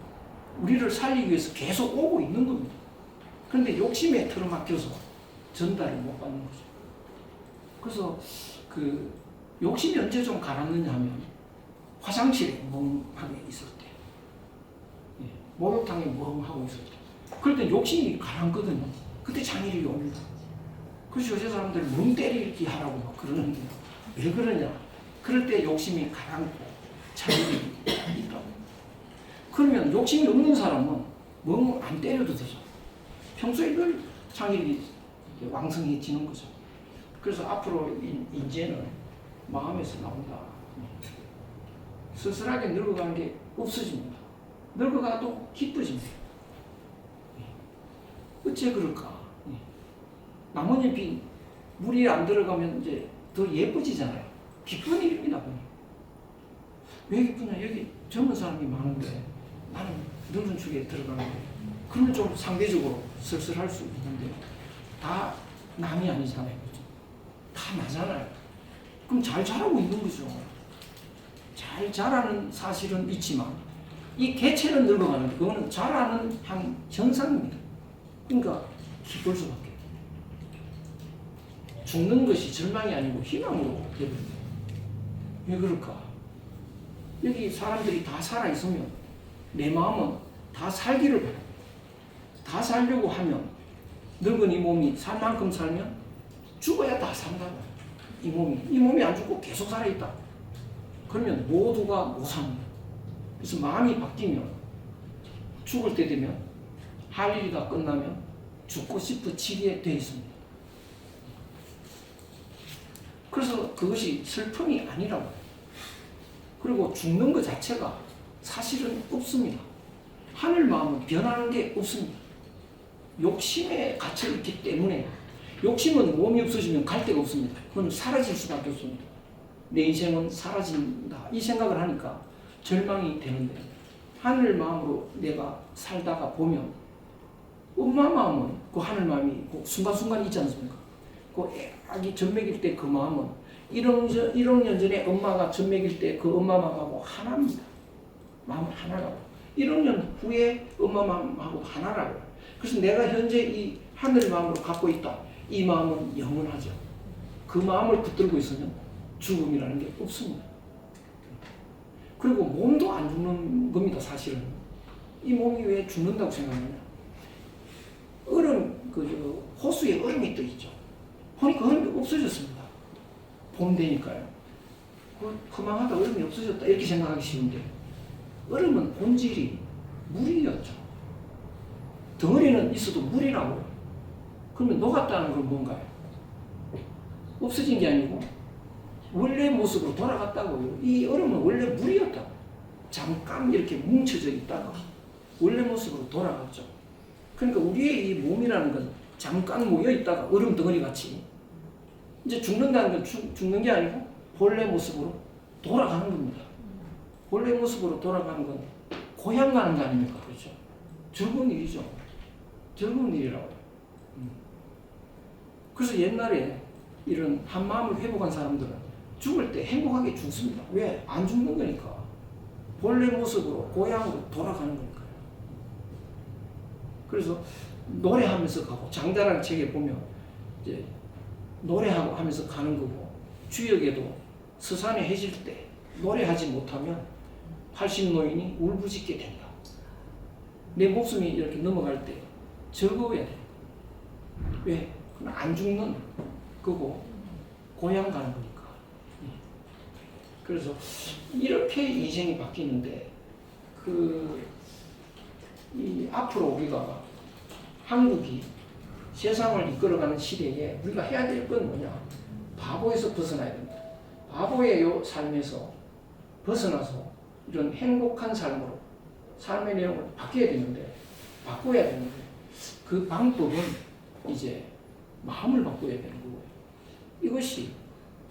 우리를 살리기 위해서 계속 오고 있는 겁니다. 그런데 욕심에 틀어막혀서 전달을 못 받는 거죠. 그래서 그 욕심이 언제 좀 가라앉느냐 하면 화장실에 멍하게 있을 때, 목욕탕에 멍하고 있을 때, 그럴 때 욕심이 가라앉거든요. 그때 창의력이 옵니다. 그래서 요새 사람들 멍 때리기 하라고 막 그러는데요. 왜 그러냐? 그럴 때 욕심이 가라앉고 창의력이 있다고. 그러면 욕심이 없는 사람은 멍 안 때려도 되죠. 평소에 늘 창의력이 왕성해지는 거죠. 그래서 앞으로 인재는 마음에서 나온다. 쓸쓸하게 늙어가는 게 없어집니다. 늙어가도 기뻐집니다. 어째 그럴까? 나뭇잎이 물이 안 들어가면 이제 더 예뻐지잖아요. 기쁜 일입니다. 왜 기쁘냐? 여기 젊은 사람이 많은데 나는 늙은 축에 들어가는데 그러면 좀 상대적으로 쓸쓸할 수 있는데 다 남이 아니잖아요. 그렇죠? 다 나잖아요. 그럼 잘 자라고 있는 거죠. 잘 자라는 사실은 있지만 이 개체는 늙어가는데 그거는 자라는 한 현상입니다. 그러니까 기쁠 수밖에. 죽는 것이 절망이 아니고 희망으로 되버립니다. 왜 그럴까? 여기 사람들이 다 살아있으면 내 마음은 다 살기를 바랍니다. 다 살려고 하면 늙은 이 몸이 살 만큼 살면 죽어야 다 산다고. 이 몸이 안 죽고 계속 살아있다. 그러면 모두가 못 삽니다. 그래서 마음이 바뀌면 죽을 때 되면 할 일이 다 끝나면 죽고 싶어지게 되어 있습니다. 그래서 그것이 슬픔이 아니라고. 그리고 죽는 것 자체가 사실은 없습니다. 하늘 마음은 변하는 게 없습니다. 욕심에 갇혀 있기 때문에 욕심은 몸이 없어지면 갈 데가 없습니다. 그건 사라질 수밖에 없습니다. 내 인생은 사라진다. 이 생각을 하니까 절망이 되는데 하늘 마음으로 내가 살다가 보면 엄마 마음은 그 하늘 마음이 그 순간순간 있지 않습니까? 그 아기 젖 먹일 때 그 마음은 1억 년 전에 엄마가 젖 먹일 때 그 엄마 마음하고 하나입니다. 마음은 하나라고. 1억 년 후에 엄마 마음하고 하나라고. 그래서 내가 현재 이 하늘 마음으로 갖고 있다. 이 마음은 영원하죠. 그 마음을 붙들고 있으면 죽음이라는 게 없습니다. 그리고 몸도 안 죽는 겁니다. 사실은 이 몸이 왜 죽는다고 생각하냐? 호수에 얼음이 떠 있죠. 보니까 얼음이 없어졌습니다. 봄 되니까요. 허망하다, 얼음이 없어졌다 이렇게 생각하기 쉬운데 얼음은 본질이 물이었죠. 덩어리는 있어도 물이라고. 그러면 녹았다는 건 뭔가요? 없어진 게 아니고 원래 모습으로 돌아갔다고요. 이 얼음은 원래 물이었다고. 잠깐 이렇게 뭉쳐져 있다가 원래 모습으로 돌아갔죠. 그러니까 우리의 이 몸이라는 건 잠깐 모여 있다가 얼음 덩어리 같이 이제 죽는다는 건 죽는 게 아니고 본래 모습으로 돌아가는 겁니다. 본래 모습으로 돌아가는 건 고향 가는 거 아닙니까? 그렇죠? 즐거운 일이죠. 즐거운 일이라고요. 그래서 옛날에 이런 한 마음을 회복한 사람들은 죽을 때 행복하게 죽습니다. 왜? 안 죽는 거니까. 본래 모습으로 고향으로 돌아가는 거니까요. 그래서 노래하면서 가고 장자라는 책에 보면 이제 노래하고 하면서 가는 거고 주역에도 서산에 해질 때 노래하지 못하면 80노인이 울부짖게 된다. 내 목숨이 이렇게 넘어갈 때 즐거워야 돼. 왜? 그건 안 죽는 거고 고향 가는 거니까. 그래서 이렇게 인생이 바뀌는데 이 앞으로 우리가 한국이 세상을 이끌어가는 시대에 우리가 해야 될 건 뭐냐? 바보에서 벗어나야 됩니다. 바보의 요 삶에서 벗어나서 이런 행복한 삶으로 삶의 내용을 바뀌어야 되는데 바꿔야 되는데 그 방법은 이제 마음을 바꿔야 되는 거고요. 이것이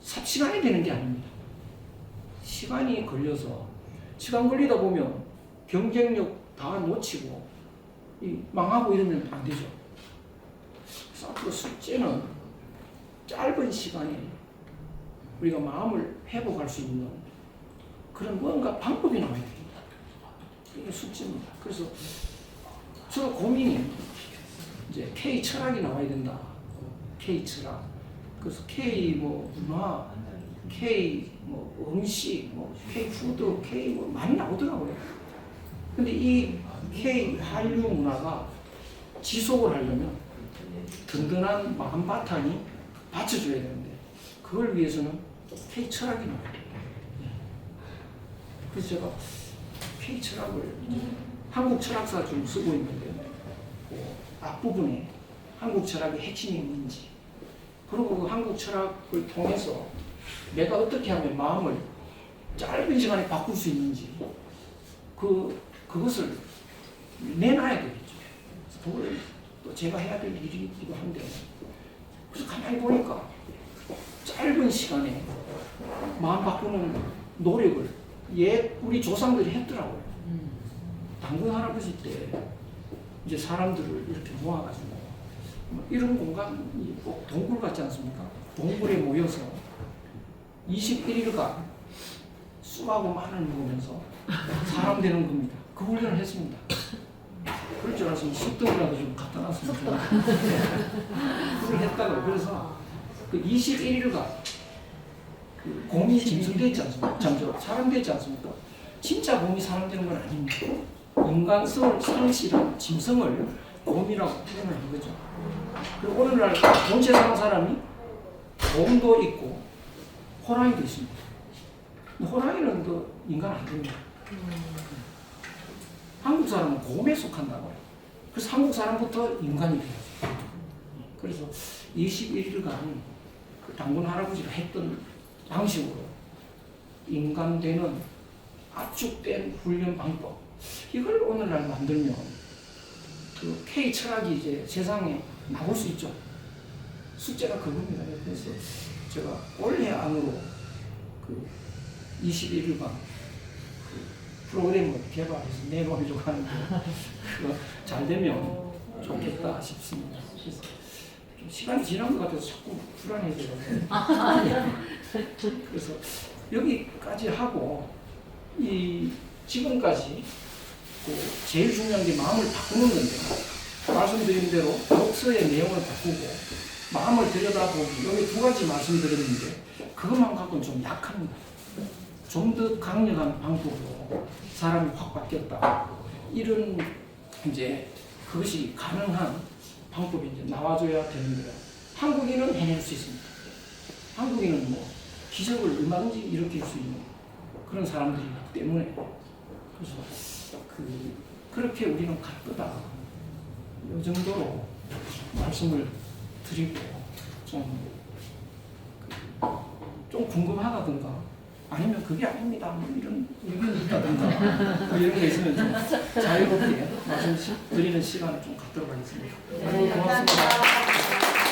삽시간에 되는 게 아닙니다. 시간이 걸려서 시간 걸리다 보면 경쟁력 다 놓치고 망하고 이러면 안 되죠. 그래서 앞으로 숙제는 짧은 시간에 우리가 마음을 회복할 수 있는 그런 뭔가 방법이 나와야 됩니다. 이게 숙제입니다. 그래서 저 고민이 이제 K 철학이 나와야 된다. K 철학. 그래서 K 뭐 문화, K 뭐 음식, 뭐 K 푸드, K 뭐 많이 나오더라고요. 근데 이 K 한류 문화가 지속을 하려면 든든한 마음 바탕이 받쳐줘야 되는데 그걸 위해서는 K 철학이 나와야 돼요. 그래서 제가 K 철학을 이제 한국 철학사 좀 쓰고 있는데 그 앞부분에 한국 철학의 핵심이 뭔지 그리고 그 한국 철학을 통해서 내가 어떻게 하면 마음을 짧은 시간에 바꿀 수 있는지 그것을 내놔야 되겠죠. 그걸 또 제가 해야 될 일이기도 한데 그래서 가만히 보니까 짧은 시간에 마음 바꾸는 노력을 우리 조상들이 했더라고요. 당군 할아버지 때 이제 사람들을 이렇게 모아가지고 이런 공간이 꼭 동굴 같지 않습니까? 동굴에 모여서 21일간 쑥하고 마늘 먹으면서 사람 되는 겁니다. 그 훈련을 했습니다. 그럴 줄 알았으면 쑥떡이라도 좀 갖다 놨습니다. 그걸 했다고. 그래서 그 21일간 그 곰이 짐승되지 않습니까? 사람 되지 않습니까? 진짜 곰이 사람 되는 건 아닙니다. 인간성을 상실한 짐승을 곰이라고 표현을 한 거죠. 그리고 오늘날 온 세상 사람이 곰도 있고 호랑이도 있습니다. 호랑이는 그 인간 안 됩니다. 한국 사람은 곰에 속한다고요. 그래서 한국 사람부터 인간이 돼야죠. 그래서 21일간 그 당군 할아버지가 했던 방식으로 인간되는 압축된 훈련 방법 이걸 오늘날 만들면 그 K 철학이 이제 세상에 나올 수 있죠. 숙제가 그겁니다. 그래서 제가 올해 안으로 그 21일간 그 프로그램을 개발해서 내놓으려고 하는데 그거 잘 되면 좋겠다 싶습니다. 그래서 좀 시간이 지난 것 같아서 자꾸 불안해져요. 그래서 여기까지 하고 이 지금까지 그 제일 중요한 게 마음을 바꾸는 건데 말씀드린 대로 독서의 내용을 바꾸고 마음을 들여다보기 여기 두 가지 말씀드렸는데 그것만 갖고는 좀 약합니다. 좀 더 강력한 방법으로 사람이 확 바뀌었다. 이런 이제 그것이 가능한 방법이 이제 나와줘야 되는데요. 한국인은 해낼 수 있습니다. 한국인은 뭐 기적을 얼마든지 일으킬 수 있는 그런 사람들이기 때문에 그래서 그렇게 우리는 가쁘다. 이 정도로 말씀을 드리고 좀 궁금하다든가 아니면 그게 아닙니다. 뭐 이런 의견이 있다든가 뭐 이런 게 있으면 좀 자유롭게 말씀 드리는 시간을 좀 갖도록 하겠습니다. 네, 감사합니다.